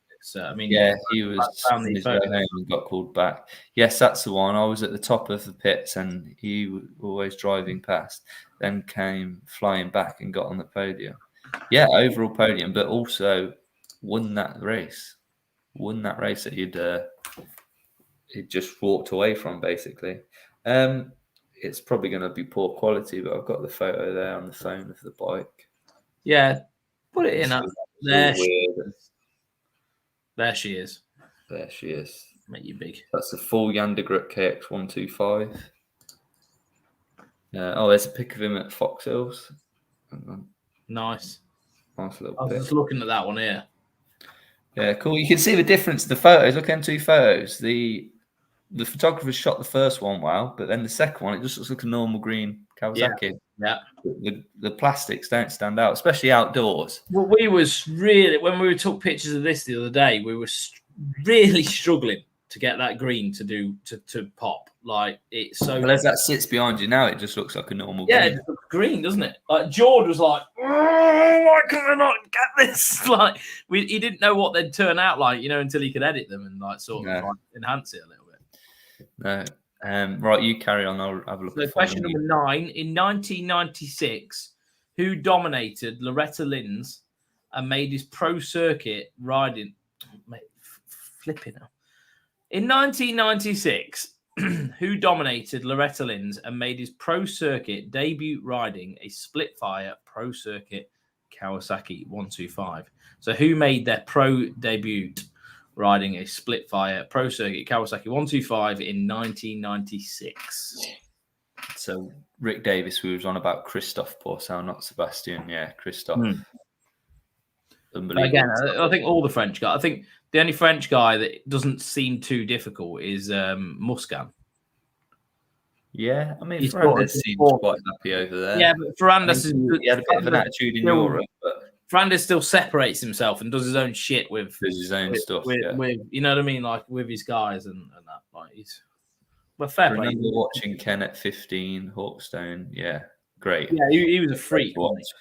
he was on his way home and got called back. Yes, that's the one. I was at the top of the pits and he was always driving past, then came flying back and got on the podium. Yeah, overall podium, but also won that race. Won that race that he'd just walked away from, basically. It's probably going to be poor quality, but I've got the photo there on the phone of the bike. Yeah, put it in. There she is. There she is. Make you big. That's the full Yandegrut KX125. There's a pic of him at Fox Hills. Nice. Nice little I was pic. just looking at that one here. Yeah, cool. You can see the difference. The photos. Look at them two photos. The photographer shot the first one well, but then the second one, it just looks like a normal green Kawasaki. Yeah. The plastics don't stand out, especially outdoors. Well, we was really, when we took pictures of this the other day, we were really struggling to get that green to pop. Like, it's so. Well, as that sits behind you now, it just looks like a normal green. Yeah, it just looks green, doesn't it? Like, George was like, why can I not get this? Like, he didn't know what they'd turn out like, until he could edit them and sort of enhance it a little bit. No. Right, you carry on. I'll have a look. So question number 9. In 1996, who dominated Loretta Lynn's and made his pro circuit riding? Flipping out. In 1996, who dominated Loretta Lynn's and made his pro circuit debut riding a SplitFire pro circuit Kawasaki 125? So who made their pro debut riding a SplitFire pro circuit Kawasaki 125 in 1996? So Rick Davis, we was on about Christoph Pourcel, not Sebastian. Yeah, Christoph. Unbelievable. Again, I think all the French guys. I think the only French guy that doesn't seem too difficult is Muscan. Yeah, I mean, Ferrandis seems quite happy over there. Yeah, but Ferrandis he had a bit of an attitude in Europe, but Ferrandis still separates himself and does his own shit with his own stuff. With you know what I mean, like with his guys and that. Like fair play. I remember watching Ken at 15, Hawkstone. Yeah, great. Yeah, he was a freak.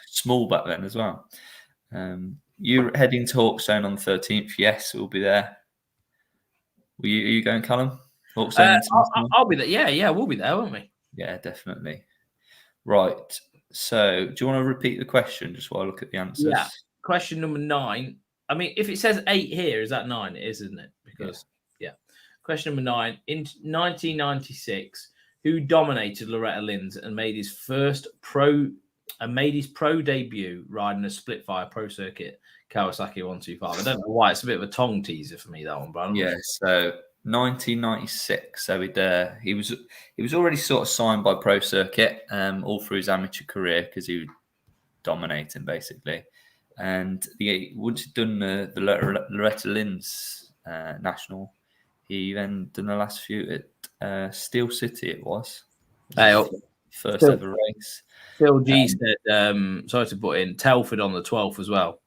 Small back then as well. You're heading to Hawkstone on the 13th. Yes, we'll be there. Are you going, Callum? Hawkstone? I'll be there. Yeah, we'll be there, won't we? Yeah, definitely. Right. So, do you want to repeat the question just while I look at the answers? Yeah. Question number 9. I mean, if it says 8 here, is that 9? It is, isn't it? Because Question number 9. In 1996, who dominated Loretta Lynn's and made his pro debut riding a SplitFire pro circuit Kawasaki 125? I don't know why. It's a bit of a tongue teaser for me, that one, but so 1996. So he was already sort of signed by Pro Circuit all through his amateur career because he was dominating basically. And once he'd done the Loretta Lynn's national, he then done the last few at Steel City. It was first ever race. Phil G said, sorry to put in Telford on the 12th as well.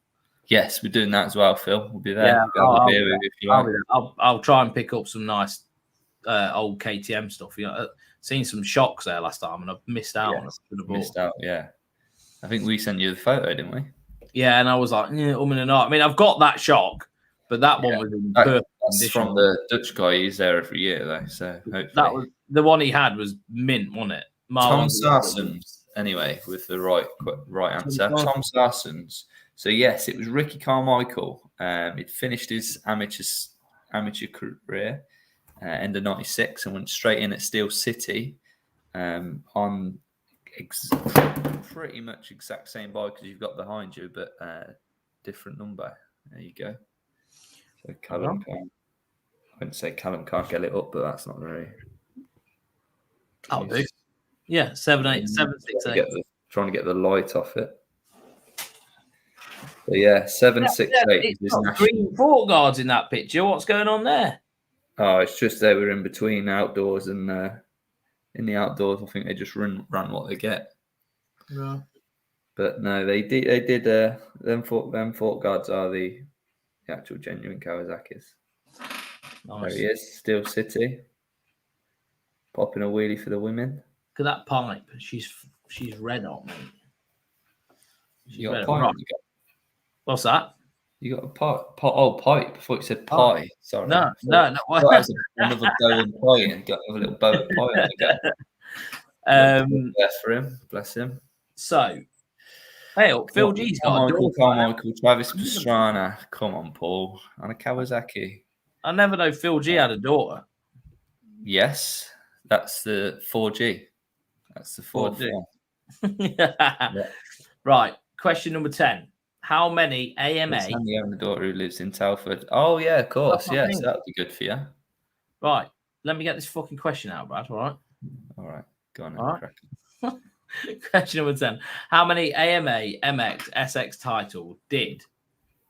Yes, we're doing that as well, Phil. We'll be there. Yeah, I'll try and pick up some nice old KTM stuff. Seen some shocks there last time, and I've missed out on it. Missed out, yeah. I think we sent you the photo, didn't we? Yeah, and I was like, I mean, I've got that shock, but that one was in perfect condition. From the Dutch guy. He's there every year, though. So hopefully. That was the one he had was mint, wasn't it? Tom Sarsons, anyway, with the right answer. Tom Sarsons. So yes, it was Ricky Carmichael. He'd finished his amateur career end of '96 and went straight in at Steel City. pretty much exact same bike as you've got behind you, but different number. There you go. So Callum can't. I wouldn't say Callum can't get it up, but that's not very. I'll do. Yeah, 78768. Trying to get the light off it. But yeah, 768 is his national. Green fort guards in that picture. What's going on there? Oh, it's just they were in between outdoors and in the outdoors. I think they just run what they get. Yeah. But no, they did. Them fort guards are the actual genuine Kawasaki's. Nice. There he is, Steel City, popping a wheelie for the women. Look at that pipe. She's red hot, mate. You got a pipe? What's that? You got a pipe? Pipe. I thought you said pie. Oh. Sorry. No. That was another bow and pie, and got a little bow and pie. There for him. Bless him. So, hey, Phil G's got Michael Carmichael, Travis Pastrana. Come on, Paul. On a Kawasaki. I never know Phil G had a daughter. Yes, that's the 4G. That's the 4G. Yeah. Right. Question number 10. How many AMA? Sandy having a daughter who lives in Telford. Oh, yeah, of course. Yes, that would be good for you. Right. Let me get this fucking question out, Brad. All right. All right. Go on. All right. Question number 10. How many AMA MX SX title did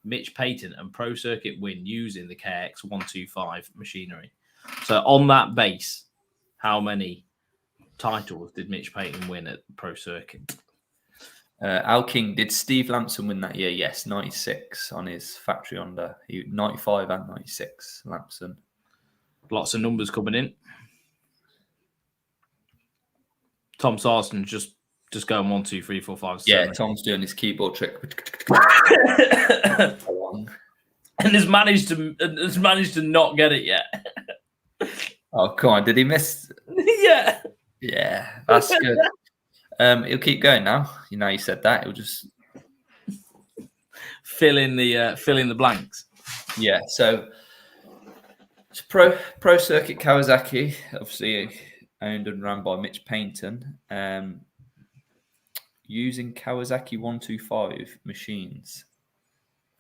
Mitch Payton and Pro Circuit win using the KX 125 machinery? So on that base, how many titles did Mitch Payton win at Pro Circuit? Al King, did Steve Lamson win that year? Yes, 96 on his factory Honda. 95 and 96, Lamson. Lots of numbers coming in. Tom Sarson's just going 1, 2, 3, 4, 5, 7. Yeah, Tom's doing his keyboard trick. And has managed to not get it yet. Oh, come on. Did he miss? Yeah. Yeah, that's good. He'll keep going now. You said that. He'll just fill in the blanks. Yeah. So it's Pro Circuit Kawasaki, obviously owned and run by Mitch Payton, using Kawasaki 125 machines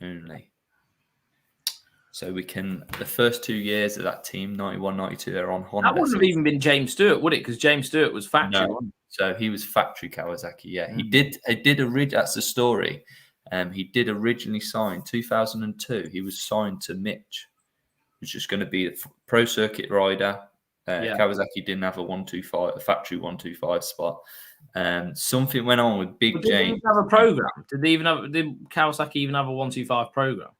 only. So we can, the first 2 years of that team, 91, 92, they're on Honda. That wouldn't have even been James Stewart, would it? Because James Stewart was factory. No. So he was factory Kawasaki. Yeah, he did originally. That's the story. He did originally sign 2002. He was signed to Mitch, which is going to be a Pro Circuit rider. Kawasaki didn't have a factory 125 spot. Something went on with Big James. Did they even have a program? Did Kawasaki even have a 125 program?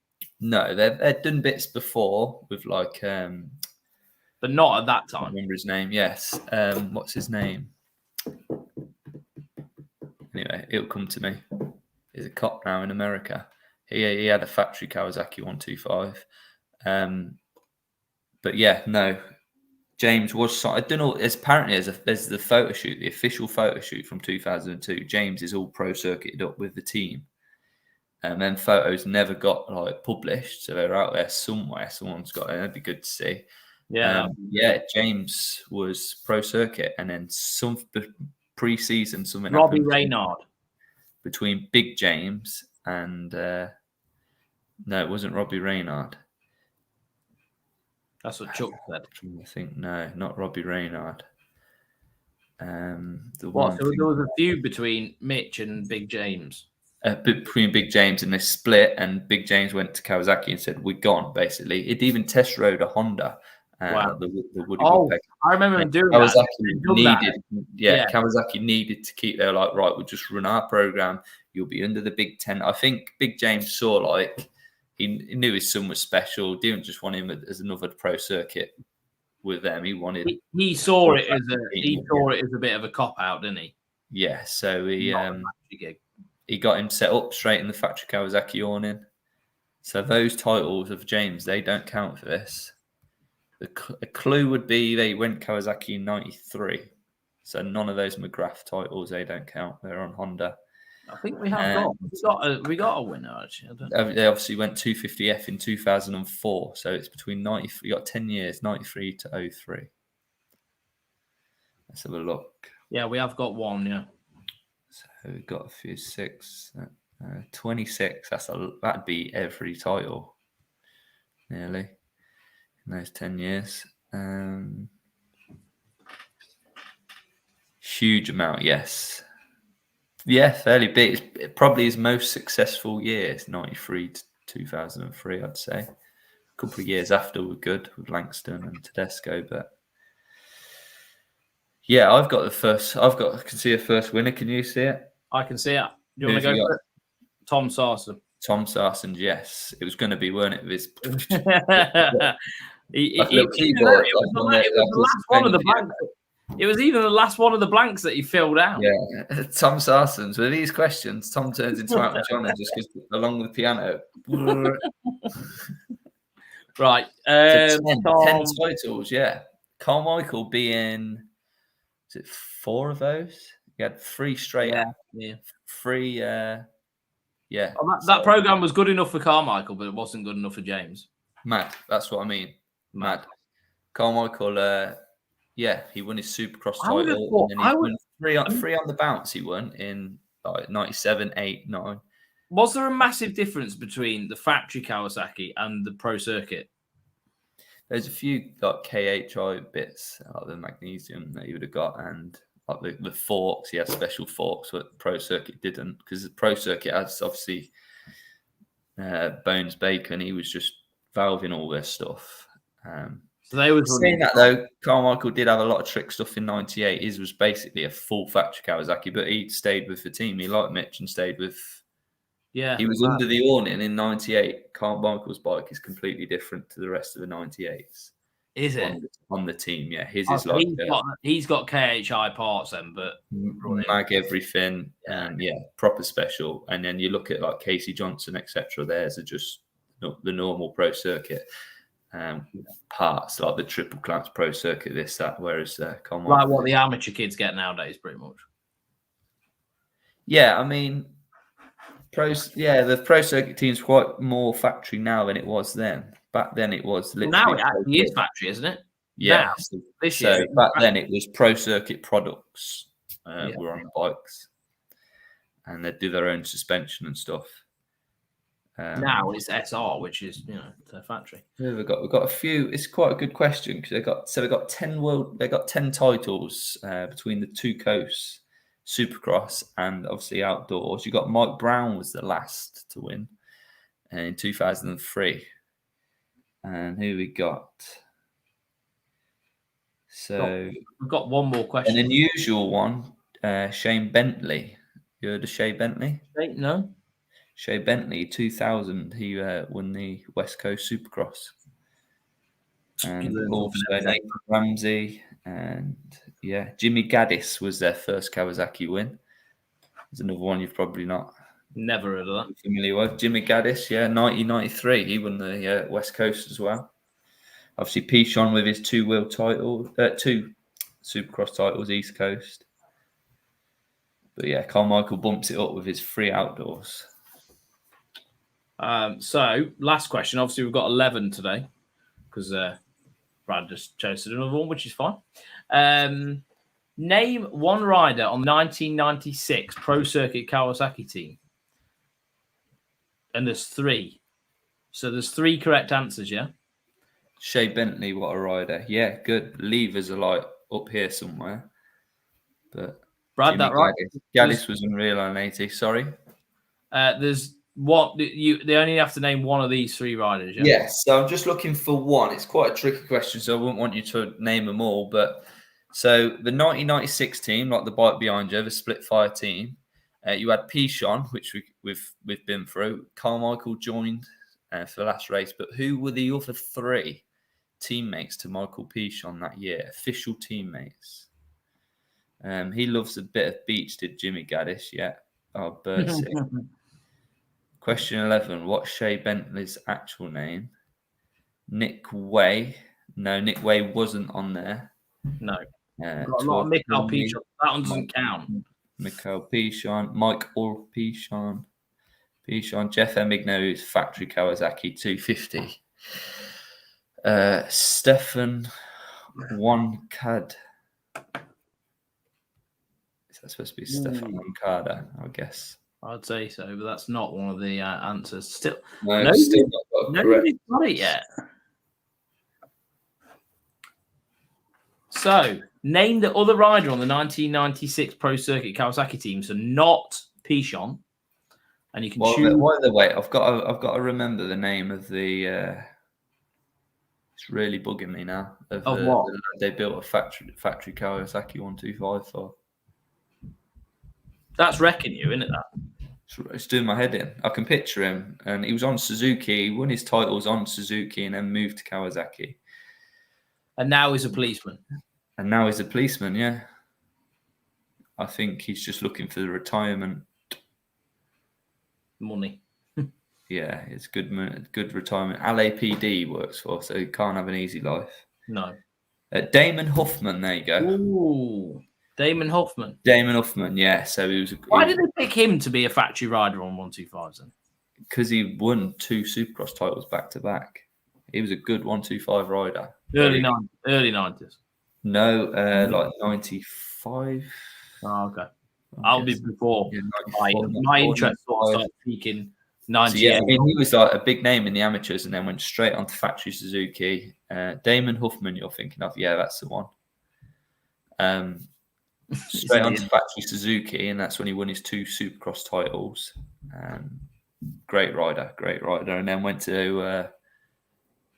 No, they'd done bits before with like, but not at that time. I remember his name. Yes. What's his name? Anyway, it'll come to me. He's a cop now in America. He had a factory Kawasaki 125. But yeah, no. James was. I don't know. Apparently, there's the photo shoot, the official photo shoot from 2002. James is all Pro Circuited up with the team, and then photos never got like published, so they're out there somewhere. Someone's got it. That'd be good to see. Yeah, James was Pro Circuit, and then some pre-season something. Robbie Reynard between Big James and no, it wasn't Robbie Reynard. That's what Chuck said. I think no, not Robbie Reynard. There was a feud between Mitch and Big James. Between Big James, and they split, and Big James went to Kawasaki and said, "We're gone." Basically, it even test rode a Honda. Wow. The Woody Woodpecker. I remember him doing Kawasaki that. Kawasaki needed to keep. They're like, right, we'll just run our program. You'll be under the Big Ten. I think Big James saw like he knew his son was special. Didn't just want him as another Pro Circuit with them. He wanted. He saw it as a bit of a cop out, didn't he? Yeah. So he got him set up straight in the factory Kawasaki awning. So those titles of James, they don't count for this. A clue would be they went Kawasaki in 93. So none of those McGrath titles, they don't count. They're on Honda. I think we have we got a winner, actually. They obviously went 250F in 2004. So it's between 90. You got 10 years, 93 to 03. Let's have a look. Yeah, we have got one, yeah. So we've got a few 26. That'd be every title, nearly, in those 10 years. Huge amount, yes. Yeah, fairly big. It's probably his most successful year. It's 93 to 2003, I'd say. A couple of years after were good with Langston and Tedesco, but yeah, I can see a first winner. Can you see it? I can see it. Do you want to go for it? Tom Sarson. Tom Sarson, yes. It was going to be, weren't it? With It was even the last one of the blanks that he filled out. Yeah, Tom Sarson's. With these questions, Tom turns into Elton John and just goes along with the piano. Right. 10 titles, yeah. Carmichael being, is it 4 of those? He had 3 straight out. Yeah. 3, yeah. Well, that program was good enough for Carmichael, but it wasn't good enough for James. Mad. That's what I mean. Mad. Carmichael, yeah, he won his Supercross title. And then he won 3 on the bounce. He won in like 97, 8, 9. Was there a massive difference between the factory Kawasaki and the pro circuit? There's a few like KHI bits, like the magnesium that he would have got, and like the forks. He had special forks, but the pro circuit didn't, because the pro circuit has obviously Bones Bacon. He was just valving all their stuff. So they were saying that though. Carmichael did have a lot of trick stuff in '98. His was basically a full factory Kawasaki, but he stayed with the team. He liked Mitch and stayed with. Yeah, he was under the awning in '98. Carmichael's bike is completely different to the rest of the '98s. Is it on the team? Yeah, his is like he's got KHI parts then, but mag everything, and proper special. And then you look at like Casey Johnson, etc. Theirs are just the normal pro circuit. Parts like the triple clamps pro circuit, this, that, whereas like what the amateur kids get nowadays, pretty much. Yeah, I mean, the pro circuit team's quite more factory now than it was then. Back then it was literally now it actually is factory, isn't it? Yeah. Now, so back then it was pro circuit products were on the bikes, and they'd do their own suspension and stuff. Now it's SR, which is the factory. Yeah, we've got a few. It's quite a good question because they got 10 titles between the two coasts, Supercross and obviously outdoors. You got Mike Brown was the last to win in 2003, and who we got? So we've got one more question. An unusual one, Shane Bentley. You heard of Shea Bentley? No. Shea Bentley, 2000, he won the West Coast Supercross. And also Nathan Ramsey and Jimmy Gaddis was their first Kawasaki win. There's another one you've probably not never heard of that. Familiar with Jimmy Gaddis, 1993. He won the West Coast as well. Obviously, Pichon with his 2 Supercross titles, East Coast. But Carmichael bumps it up with his 3 outdoors. So last question. Obviously, we've got 11 today because Brad just chose another one, which is fine. Name one rider on the 1996 Pro Circuit Kawasaki team. And there's 3. So there's 3 correct answers, yeah? Shea Bentley, what a rider. Yeah, good. Levers are like up here somewhere. But Brad, Jimmy that right? Gaddis was unreal on 80, sorry. There's they only have to name one of these 3 riders, yeah? Yes, so I'm just looking for one. It's quite a tricky question, so I wouldn't want you to name them all. But so the 1996 team, like the bike behind you, the SplitFire team, you had Pichon, which we've been through. Carmichael joined for the last race, but who were the other 3 teammates to Michael Pichon that year? Official teammates. He loves a bit of beach, did Jimmy Gaddis? Yeah. Oh, Bercy. Question 11. What's Shea Bentley's actual name? Nick Way. No, Nick Way wasn't on there. No. Got a lot of Mickaël Pichon. That one doesn't count. Mickaël Pichon. Mickaël Pichon. Jeff Emigno is factory Kawasaki 250. Stefan Wankad. That's supposed to be Stefan Moncada, I guess. I'd say so, but that's not one of the answers. Still, nobody's got it yet. So, name the other rider on the 1996 Pro Circuit Kawasaki team. So, not Pichon, and you can choose. By the way, I've got to remember the name of the. It's really bugging me now. Of what they built a factory Kawasaki 125 for. That's wrecking you, isn't it? That it's doing my head in. I can picture him, and he was on Suzuki. He won his titles on Suzuki, and then moved to Kawasaki. And now he's a policeman. Yeah. I think he's just looking for the retirement money. Yeah, it's good retirement. LAPD works for, so he can't have an easy life. No. Damon Huffman, there you go. Ooh, Damon Huffman, yeah. So he was. Why did they pick him to be a factory rider on 125s then? Because he won 2 Supercross titles back to back. He was a good 125 rider. Early 90s. No, like 95. Oh, okay. I'll be before. Yeah, my interest sort of started peaking 98. So, yeah, I mean, he was like a big name in the amateurs and then went straight onto factory Suzuki. Damon Huffman, you're thinking of. Yeah, that's the one. Straight onto factory Suzuki, and that's when he won his 2 Supercross titles. Great rider. And then went to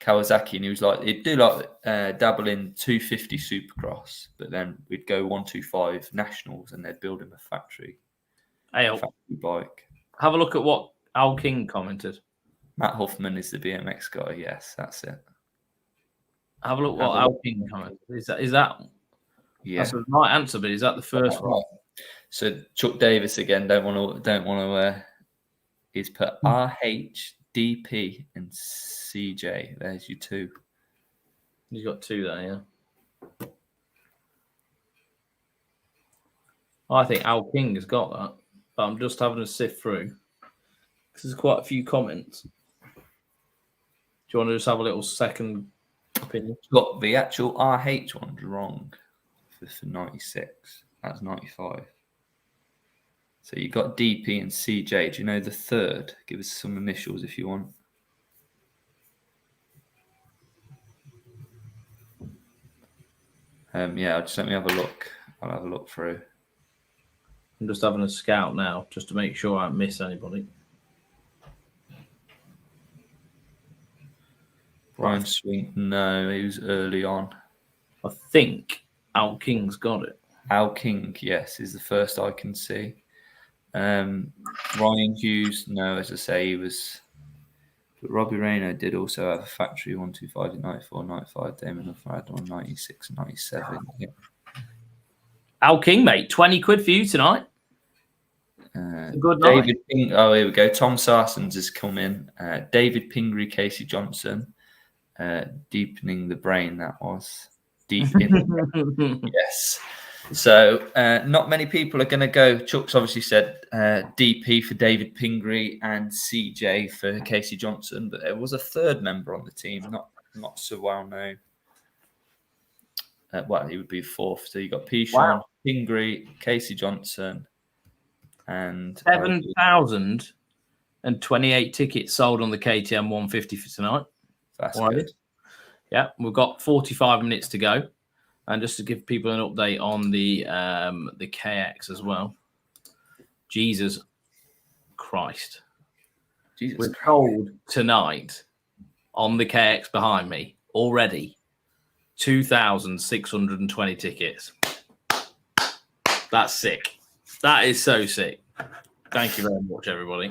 Kawasaki, and he was like, he'd do dabble in 250 Supercross, but then we'd go 125 nationals, and they'd build him a factory bike. Have a look at what Al King commented. Matt Huffman is the BMX guy. Yes, that's it. Have a look what Al King commented. Is that? Yeah, that's the right answer, but is that the first one? So Chuck Davis again. Don't want to. He's put RH, DP, and CJ. There's your 2. You've got 2 there, yeah. I think Al King has got that, but I'm just having to sift through because there's quite a few comments. Do you want to just have a little second opinion? Got the actual RH one's wrong for 96. That's 95. So you got DP and CJ. Do you know the third? Give us some initials if you want. Yeah, just let me have a look. I'll have a look through. I'm just having a scout now, just to make sure I don't miss anybody. Brian Sweet, no, he was early on. I think Al King's got it. Al King, yes, is the first I can see. Ryan Hughes, no, as I say, he was. But Robbie Rayner did also have a factory 125 in 94, 95. Damon Huffman had one 96, 97. Yeah. Al King, mate, 20 quid for you tonight. Good night. David Ping, oh, here we go. Tom Sarsons has come in. David Pingree, Casey Johnson. Deepening the brain, that was. Deep in. Yes. So not many people are going to go. Chuck's obviously said DP for David Pingree and CJ for Casey Johnson, but there was a third member on the team, not so well known. Well, he would be 4th. So you got Pichon, Pingree, Casey Johnson, and 7,028 tickets sold on the KTM 150 for tonight. That's good. Yeah, we've got 45 minutes to go. And just to give people an update on the KX as well. Jesus Christ. We're told tonight on the KX behind me already 2,620 tickets. That's sick. That is so sick. Thank you very much, everybody.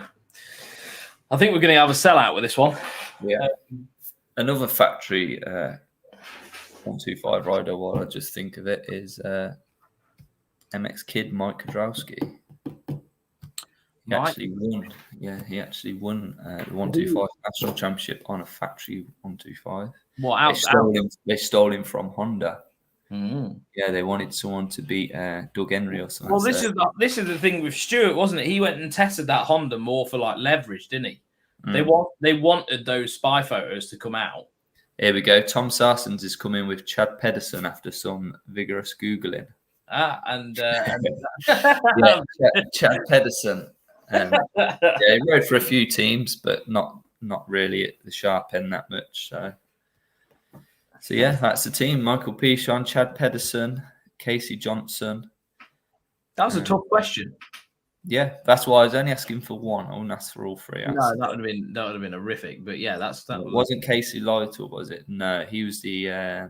I think we're going to have a sellout with this one. Yeah. Another factory 125 rider, while I just think of it, is MX Kid Mike Kudrowski. He actually won. Yeah, he actually won the 125 national championship on a factory 125. They stole him from Honda. Mm. Yeah, they wanted someone to beat Doug Henry or something. Well, this is the thing with Stuart, wasn't it? He went and tested that Honda more for like leverage, didn't he? Mm. They wanted those spy photos to come out. Here we go. Tom Sarsons is coming with Chad Pedersen after some vigorous Googling. Chad Pedersen. Yeah, he rode for a few teams, but not really at the sharp end that much. So yeah, that's the team. Mickaël Pichon, Chad Pedersen, Casey Johnson. That was a tough question. Yeah, that's why I was only asking for one. I wouldn't ask for all three. No, that would have been horrific. But yeah, that wasn't Casey Lytle, was it? No, he was the I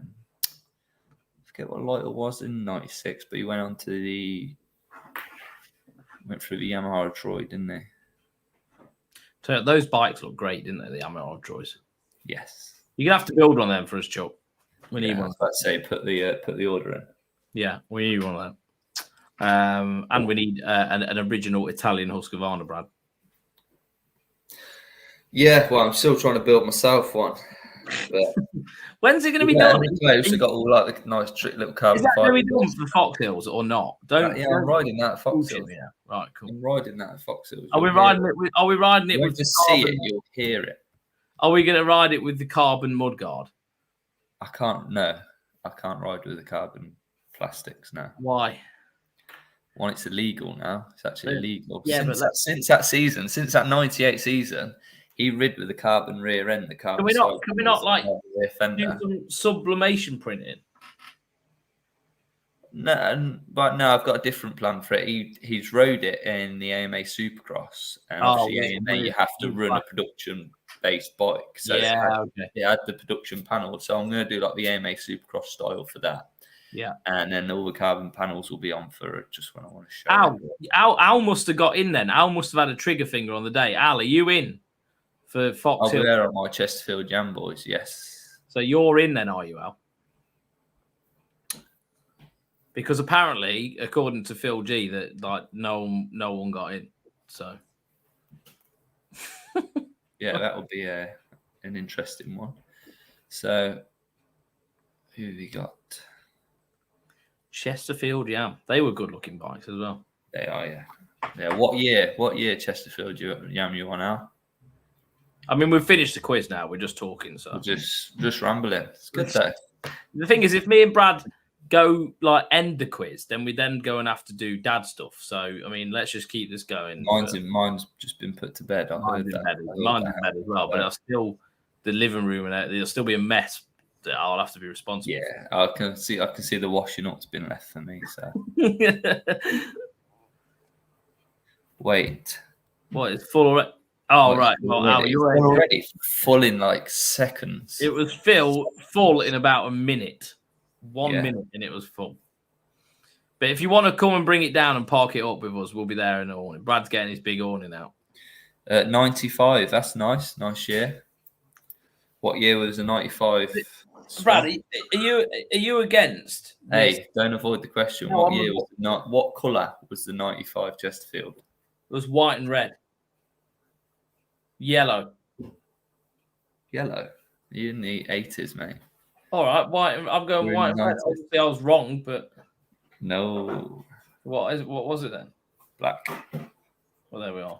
forget what Lytle was in '96, but he went through the Yamaha Troy, didn't they? So those bikes look great, didn't they? The Yamaha Troys. Yes. You're gonna have to build one of them for us, Chuck. We need one. I was about to say put the order in. Yeah, we need one of them. And we need an original Italian Husqvarna, Brad. Yeah, well, I'm still trying to build myself one. But when's it going to be done? We've got all like the nice little carbon. Is that going to be done for Fox Hills or not? I'm riding that at Fox Hills. Yeah, right, cool. I'm riding that at Fox Hills. Are we riding it with? Are we riding it with? Just see it, you'll hear it. Are we going to ride it with the carbon mudguard? I can't ride with the carbon plastics now. Why? One, it's illegal now. It's actually illegal. Yeah, since that '98 season, he rid with the carbon rear end. The carbon. Can we not like do some sublimation printing? No, but no, I've got a different plan for it. He's rode it in the AMA Supercross, and obviously AMA you have to run a production-based bike. So it had the production panel. So I'm going to do like the AMA Supercross style for that. Yeah, and then all the carbon panels will be on for just when I want to show. Al must have got in then. Al must have had a trigger finger on the day. Al, are you in for Fox I'll Hill? be there on my Chesterfield Jam boys. Yes. So you're in then, are you, Al? Because apparently, according to Phil G, that like no one got in. So yeah, that will be an interesting one. So who have we got? Chesterfield, yeah, they were good-looking bikes as well. They are, yeah. Yeah. What year Chesterfield Yam you on now? I mean, we've finished the quiz now. We're just talking, so just rambling. It's good though. The thing is, if me and Brad go like end the quiz, then we then go and have to do dad stuff. So I mean, let's just keep this going. Mine's just been put to bed. Mine's in bed as well, but the living room and there'll still be a mess. That I'll have to be responsible. Yeah, I can see the washing up's been left for me. So wait, what is full already? Oh right, well, Al, you're already full in like seconds. It was full in about a minute, 1 minute, and it was full. But if you want to come and bring it down and park it up with us, we'll be there in the morning. Brad's getting his big awning out. 95. That's nice year. What year was the 95? Brad, are you against? Hey, don't avoid the question. No, what colour was the 95 Chesterfield? It was white and red. Yellow. Yellow? You're in the 80s, mate. All right, white. I'm going white and red. Obviously, I was wrong, but no. What was it then? Black. Well, there we are.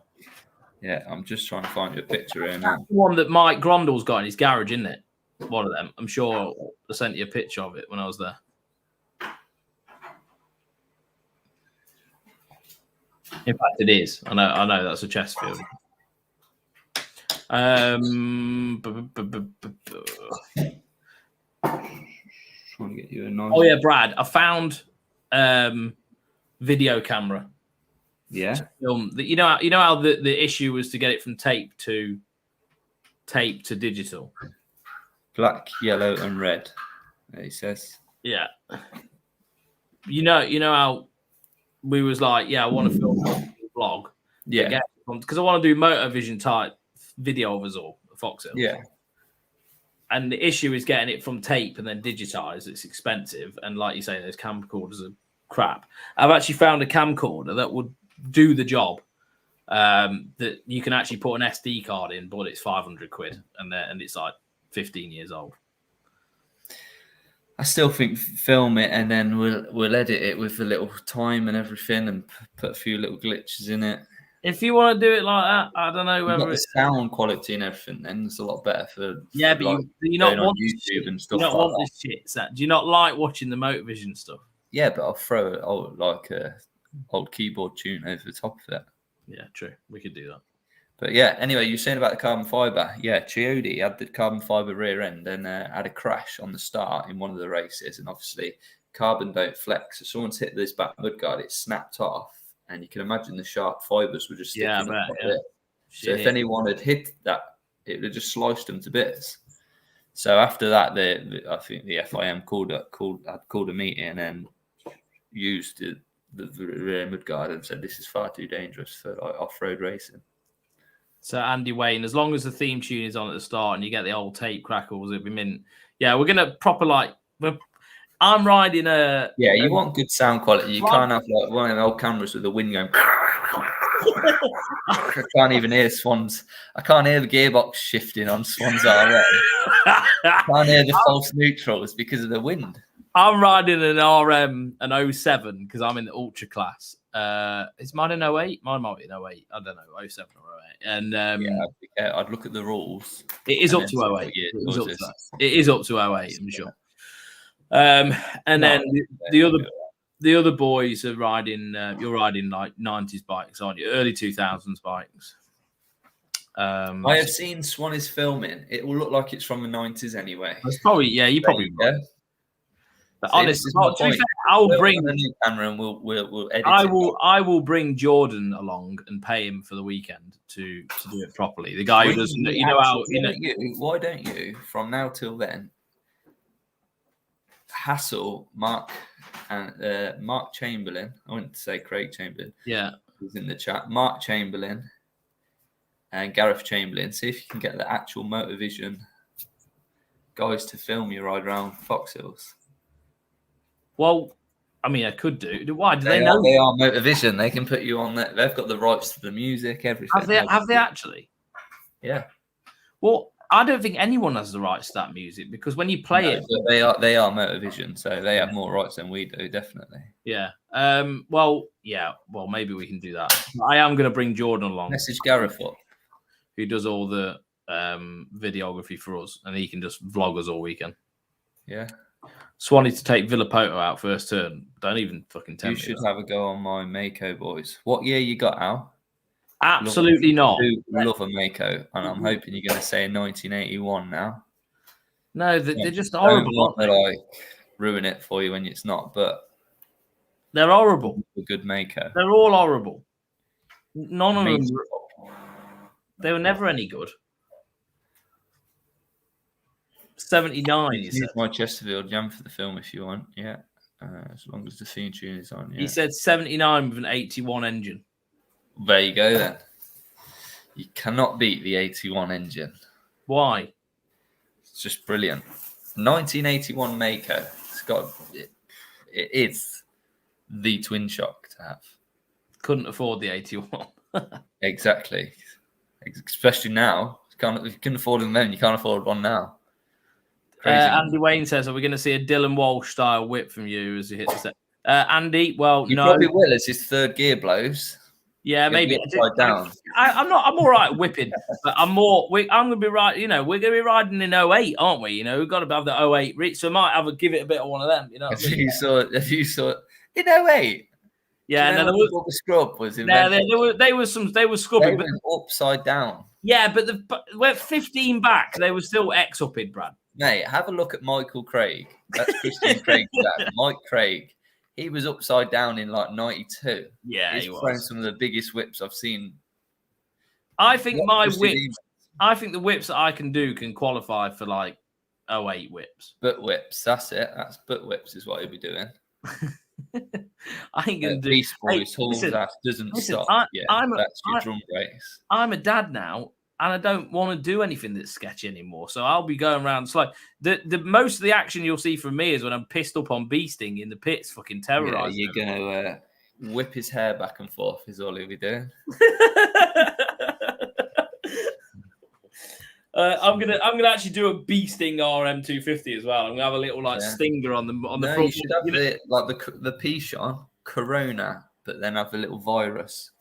Yeah, I'm just trying to find you a picture here now. That's the one that Mike Grondel's got in his garage, isn't it? One of them. I'm sure I sent you a picture of it when I was there. In fact, it is. I know that's a Chesterfield. Trying to get you a nice. Oh yeah, Brad. I found video camera. Yeah. Film. You know how the issue was to get it from tape to digital. Black, yellow, and red. He says. Yeah. You know how we was like, I want to film a vlog. Yeah. Because I want to do motor vision type video of us all at Fox Hill. Yeah. And the issue is getting it from tape and then digitized. It's expensive. And like you say, those camcorders are crap. I've actually found a camcorder that would do the job. That you can actually put an SD card in, but it's £500 and it's like 15 years old. I still think film it and then we'll edit it with a little time and everything and put a few little glitches in it. If you want to do it like that, I don't know whether the sound quality and everything, then it's a lot better for. Yeah, but like, do you not want YouTube and stuff. Do you not want this shit? Do you not like watching the Motorvision stuff? Yeah, but I'll throw a old keyboard tune over the top of it. Yeah, true. We could do that. But yeah, anyway, you were saying about the carbon fiber. Yeah, Chiodi had the carbon fiber rear end and had a crash on the start in one of the races. And obviously, carbon don't flex. So someone's hit this back mudguard, it snapped off. And you can imagine the sharp fibers were just sticking up like this. So if anyone had hit that, it would have just sliced them to bits. So after that, I think the FIM called a meeting and used the rear mudguard and said, this is far too dangerous for off-road racing. So Andy Wayne, as long as the theme tune is on at the start and you get the old tape crackles, it'll be mint. Yeah, we're gonna proper I'm riding a. Yeah, you want good sound quality. You can't have like one of the old cameras with the wind going. I can't even hear Swans. I can't hear the gearbox shifting on Swans RA. I can't hear the false neutrals because of the wind. I'm riding an RM, an 07, because I'm in the ultra class. Is mine an 08? Mine might be an 08. I don't know, 07 or 08. And yeah, I'd look at the rules. It is up to 08. It is up to 08, I'm sure. And then the other boys are riding. You're riding like 90s bikes, aren't you? Early 2000s bikes. I have seen Swan is filming. It will look like it's from the 90s anyway. It's probably you probably. Yeah. But honestly, I'll bring the new camera and we'll edit. I will bring Jordan along and pay him for the weekend to do it properly. The guy who doesn't, why don't you from now till then hassle Mark and Mark Chamberlain? I wouldn't say Craig Chamberlain. Yeah, who's in the chat. Mark Chamberlain and Gareth Chamberlain. See if you can get the actual Motorvision guys to film you ride around Fox Hills. Well, I mean, I could do. Why do they know? They are Motorvision. They can put you on there. They've got the rights to the music, everything. Have they actually? Yeah. Well, I don't think anyone has the rights to that music because when you play it, they are Motorvision, so they have more rights than we do, definitely. Yeah. Well, maybe we can do that. I am going to bring Jordan along. Message Gareth up, who does all the videography for us, and he can just vlog us all weekend. Yeah. Swanee to take Villapoto out first turn. Don't even fucking tell me. You should have a go on my Mako boys. What year you got, Al? Absolutely not. Love a Mako, and I'm hoping you're going to say 1981 now. No, they're just horrible. I don't want to ruin it for you when it's not, but they're horrible. A good Mako. They're all horrible. None of them. They were never any good. 79. Use my Chesterfield jam for the film if you want. Yeah, as long as the theme tune is on. Yeah. He said 79 with an 81 engine. There you go then. You cannot beat the 81 engine. Why? It's just brilliant. 1981 Mako. It is the twin shock to have. Couldn't afford the 81. Exactly. Especially now. If you couldn't afford them then, you can't afford one now. Andy Wayne says, are we going to see a Dylan Walsh style whip from you as you hit the set? Andy, well, you probably will as his third gear blows. Yeah, maybe. Down. I'm all right whipping, but I'm going to be right. We're going to be riding in 08, aren't we? We've got to have the 08 so I might give it a bit of one of them. If you saw in 08. Yeah, no, what the scrub was. They were scrubbing, but upside down. Yeah, but we're 15 back. They were still X-upping, Brad. Mate, have a look at Michael Craig. That's Christian Craig's dad. Mike Craig. He was upside down in like 92. Yeah, he's thrown some of the biggest whips I've seen. I think the whips that I can do can qualify for like 08 whips. Butt whips, that's it. That's butt whips is what he'll be doing. I ain't gonna do. Beast Boys, ass doesn't stop. That's your drum race. I'm a dad now, and I don't want to do anything that's sketchy anymore. So I'll be going around slow. The most of the action you'll see from me is when I'm pissed up on Beasting in the pits, fucking terrorizing. Yeah, you're gonna whip his hair back and forth. Is all he'll be doing. I'm gonna actually do a Beasting RM250 as well. I'm gonna have a little stinger on the front. You should have the Pichon Corona, but then have a little virus.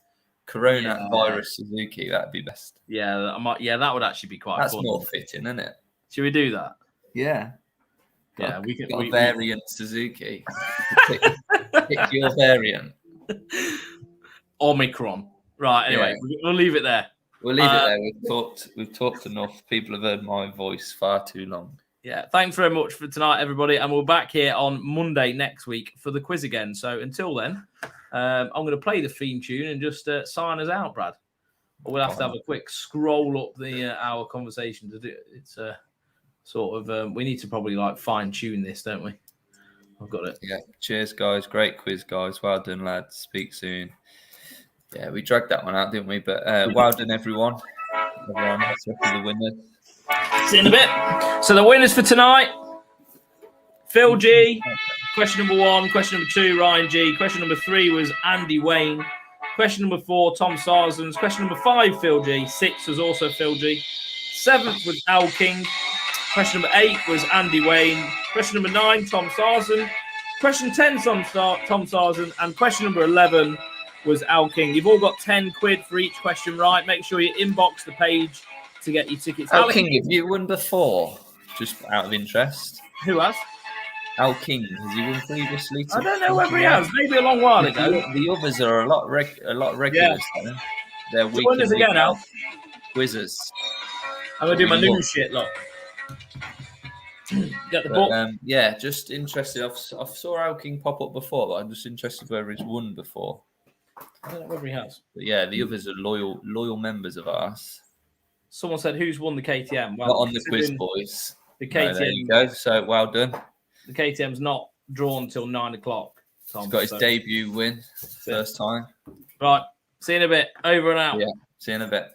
Virus Suzuki, that'd be best. Yeah, that would actually be quite fun. That's more fitting, isn't it? Should we do that? Yeah. Yeah, we can. Got a variant Suzuki. Pick your variant. Omicron. Right. Anyway, we'll leave it there. We'll leave it there. We've talked enough. People have heard my voice far too long. Yeah. Thanks very much for tonight, everybody. And we're back here on Monday next week for the quiz again. So until then, I'm going to play the theme tune and just sign us out, Brad. Or we'll have to have a quick scroll up the our conversation to do it. It's sort of we need to probably like fine tune this, don't we? I've got it. Yeah. Cheers, guys. Great quiz, guys. Well done, lads. Speak soon. Yeah, we dragged that one out, didn't we? But well done, everyone. Especially the winners. See you in a bit. So the winners for tonight: Phil G. Question number 1. Question number 2, Ryan G. Question number 3 was Andy Wayne. Question number 4, Tom Sarsens. Question number 5, Phil G. 6 was also Phil G. 7th was Al King. Question number 8 was Andy Wayne. Question number 9, Tom Sarsen. Question 10, Tom Sarsen. And question number 11 was Al King. You've all got 10 quid for each question right. Make sure you inbox the page to get your tickets. Al King, have you won before? Just out of interest. Who has? Al King, has he won previously? I don't know whether he has. Maybe a long while ago. The others are a lot regulars. Yeah. They're weak. Winners again, Al. Quizzes. I'm going to do my new shit, look. Get the book. Yeah, just interested. I saw Al King pop up before, but I'm just interested whether he's won before. I don't know whether he has. But yeah, the others are loyal members of ours. Someone said, who's won the KTM? Well, not on the quiz, boys. The KTM. There you go. So well done. The KTM's not drawn till 9 o'clock. Tom, he's got his debut win, first time. Right. See you in a bit. Over and out. Yeah. See you in a bit.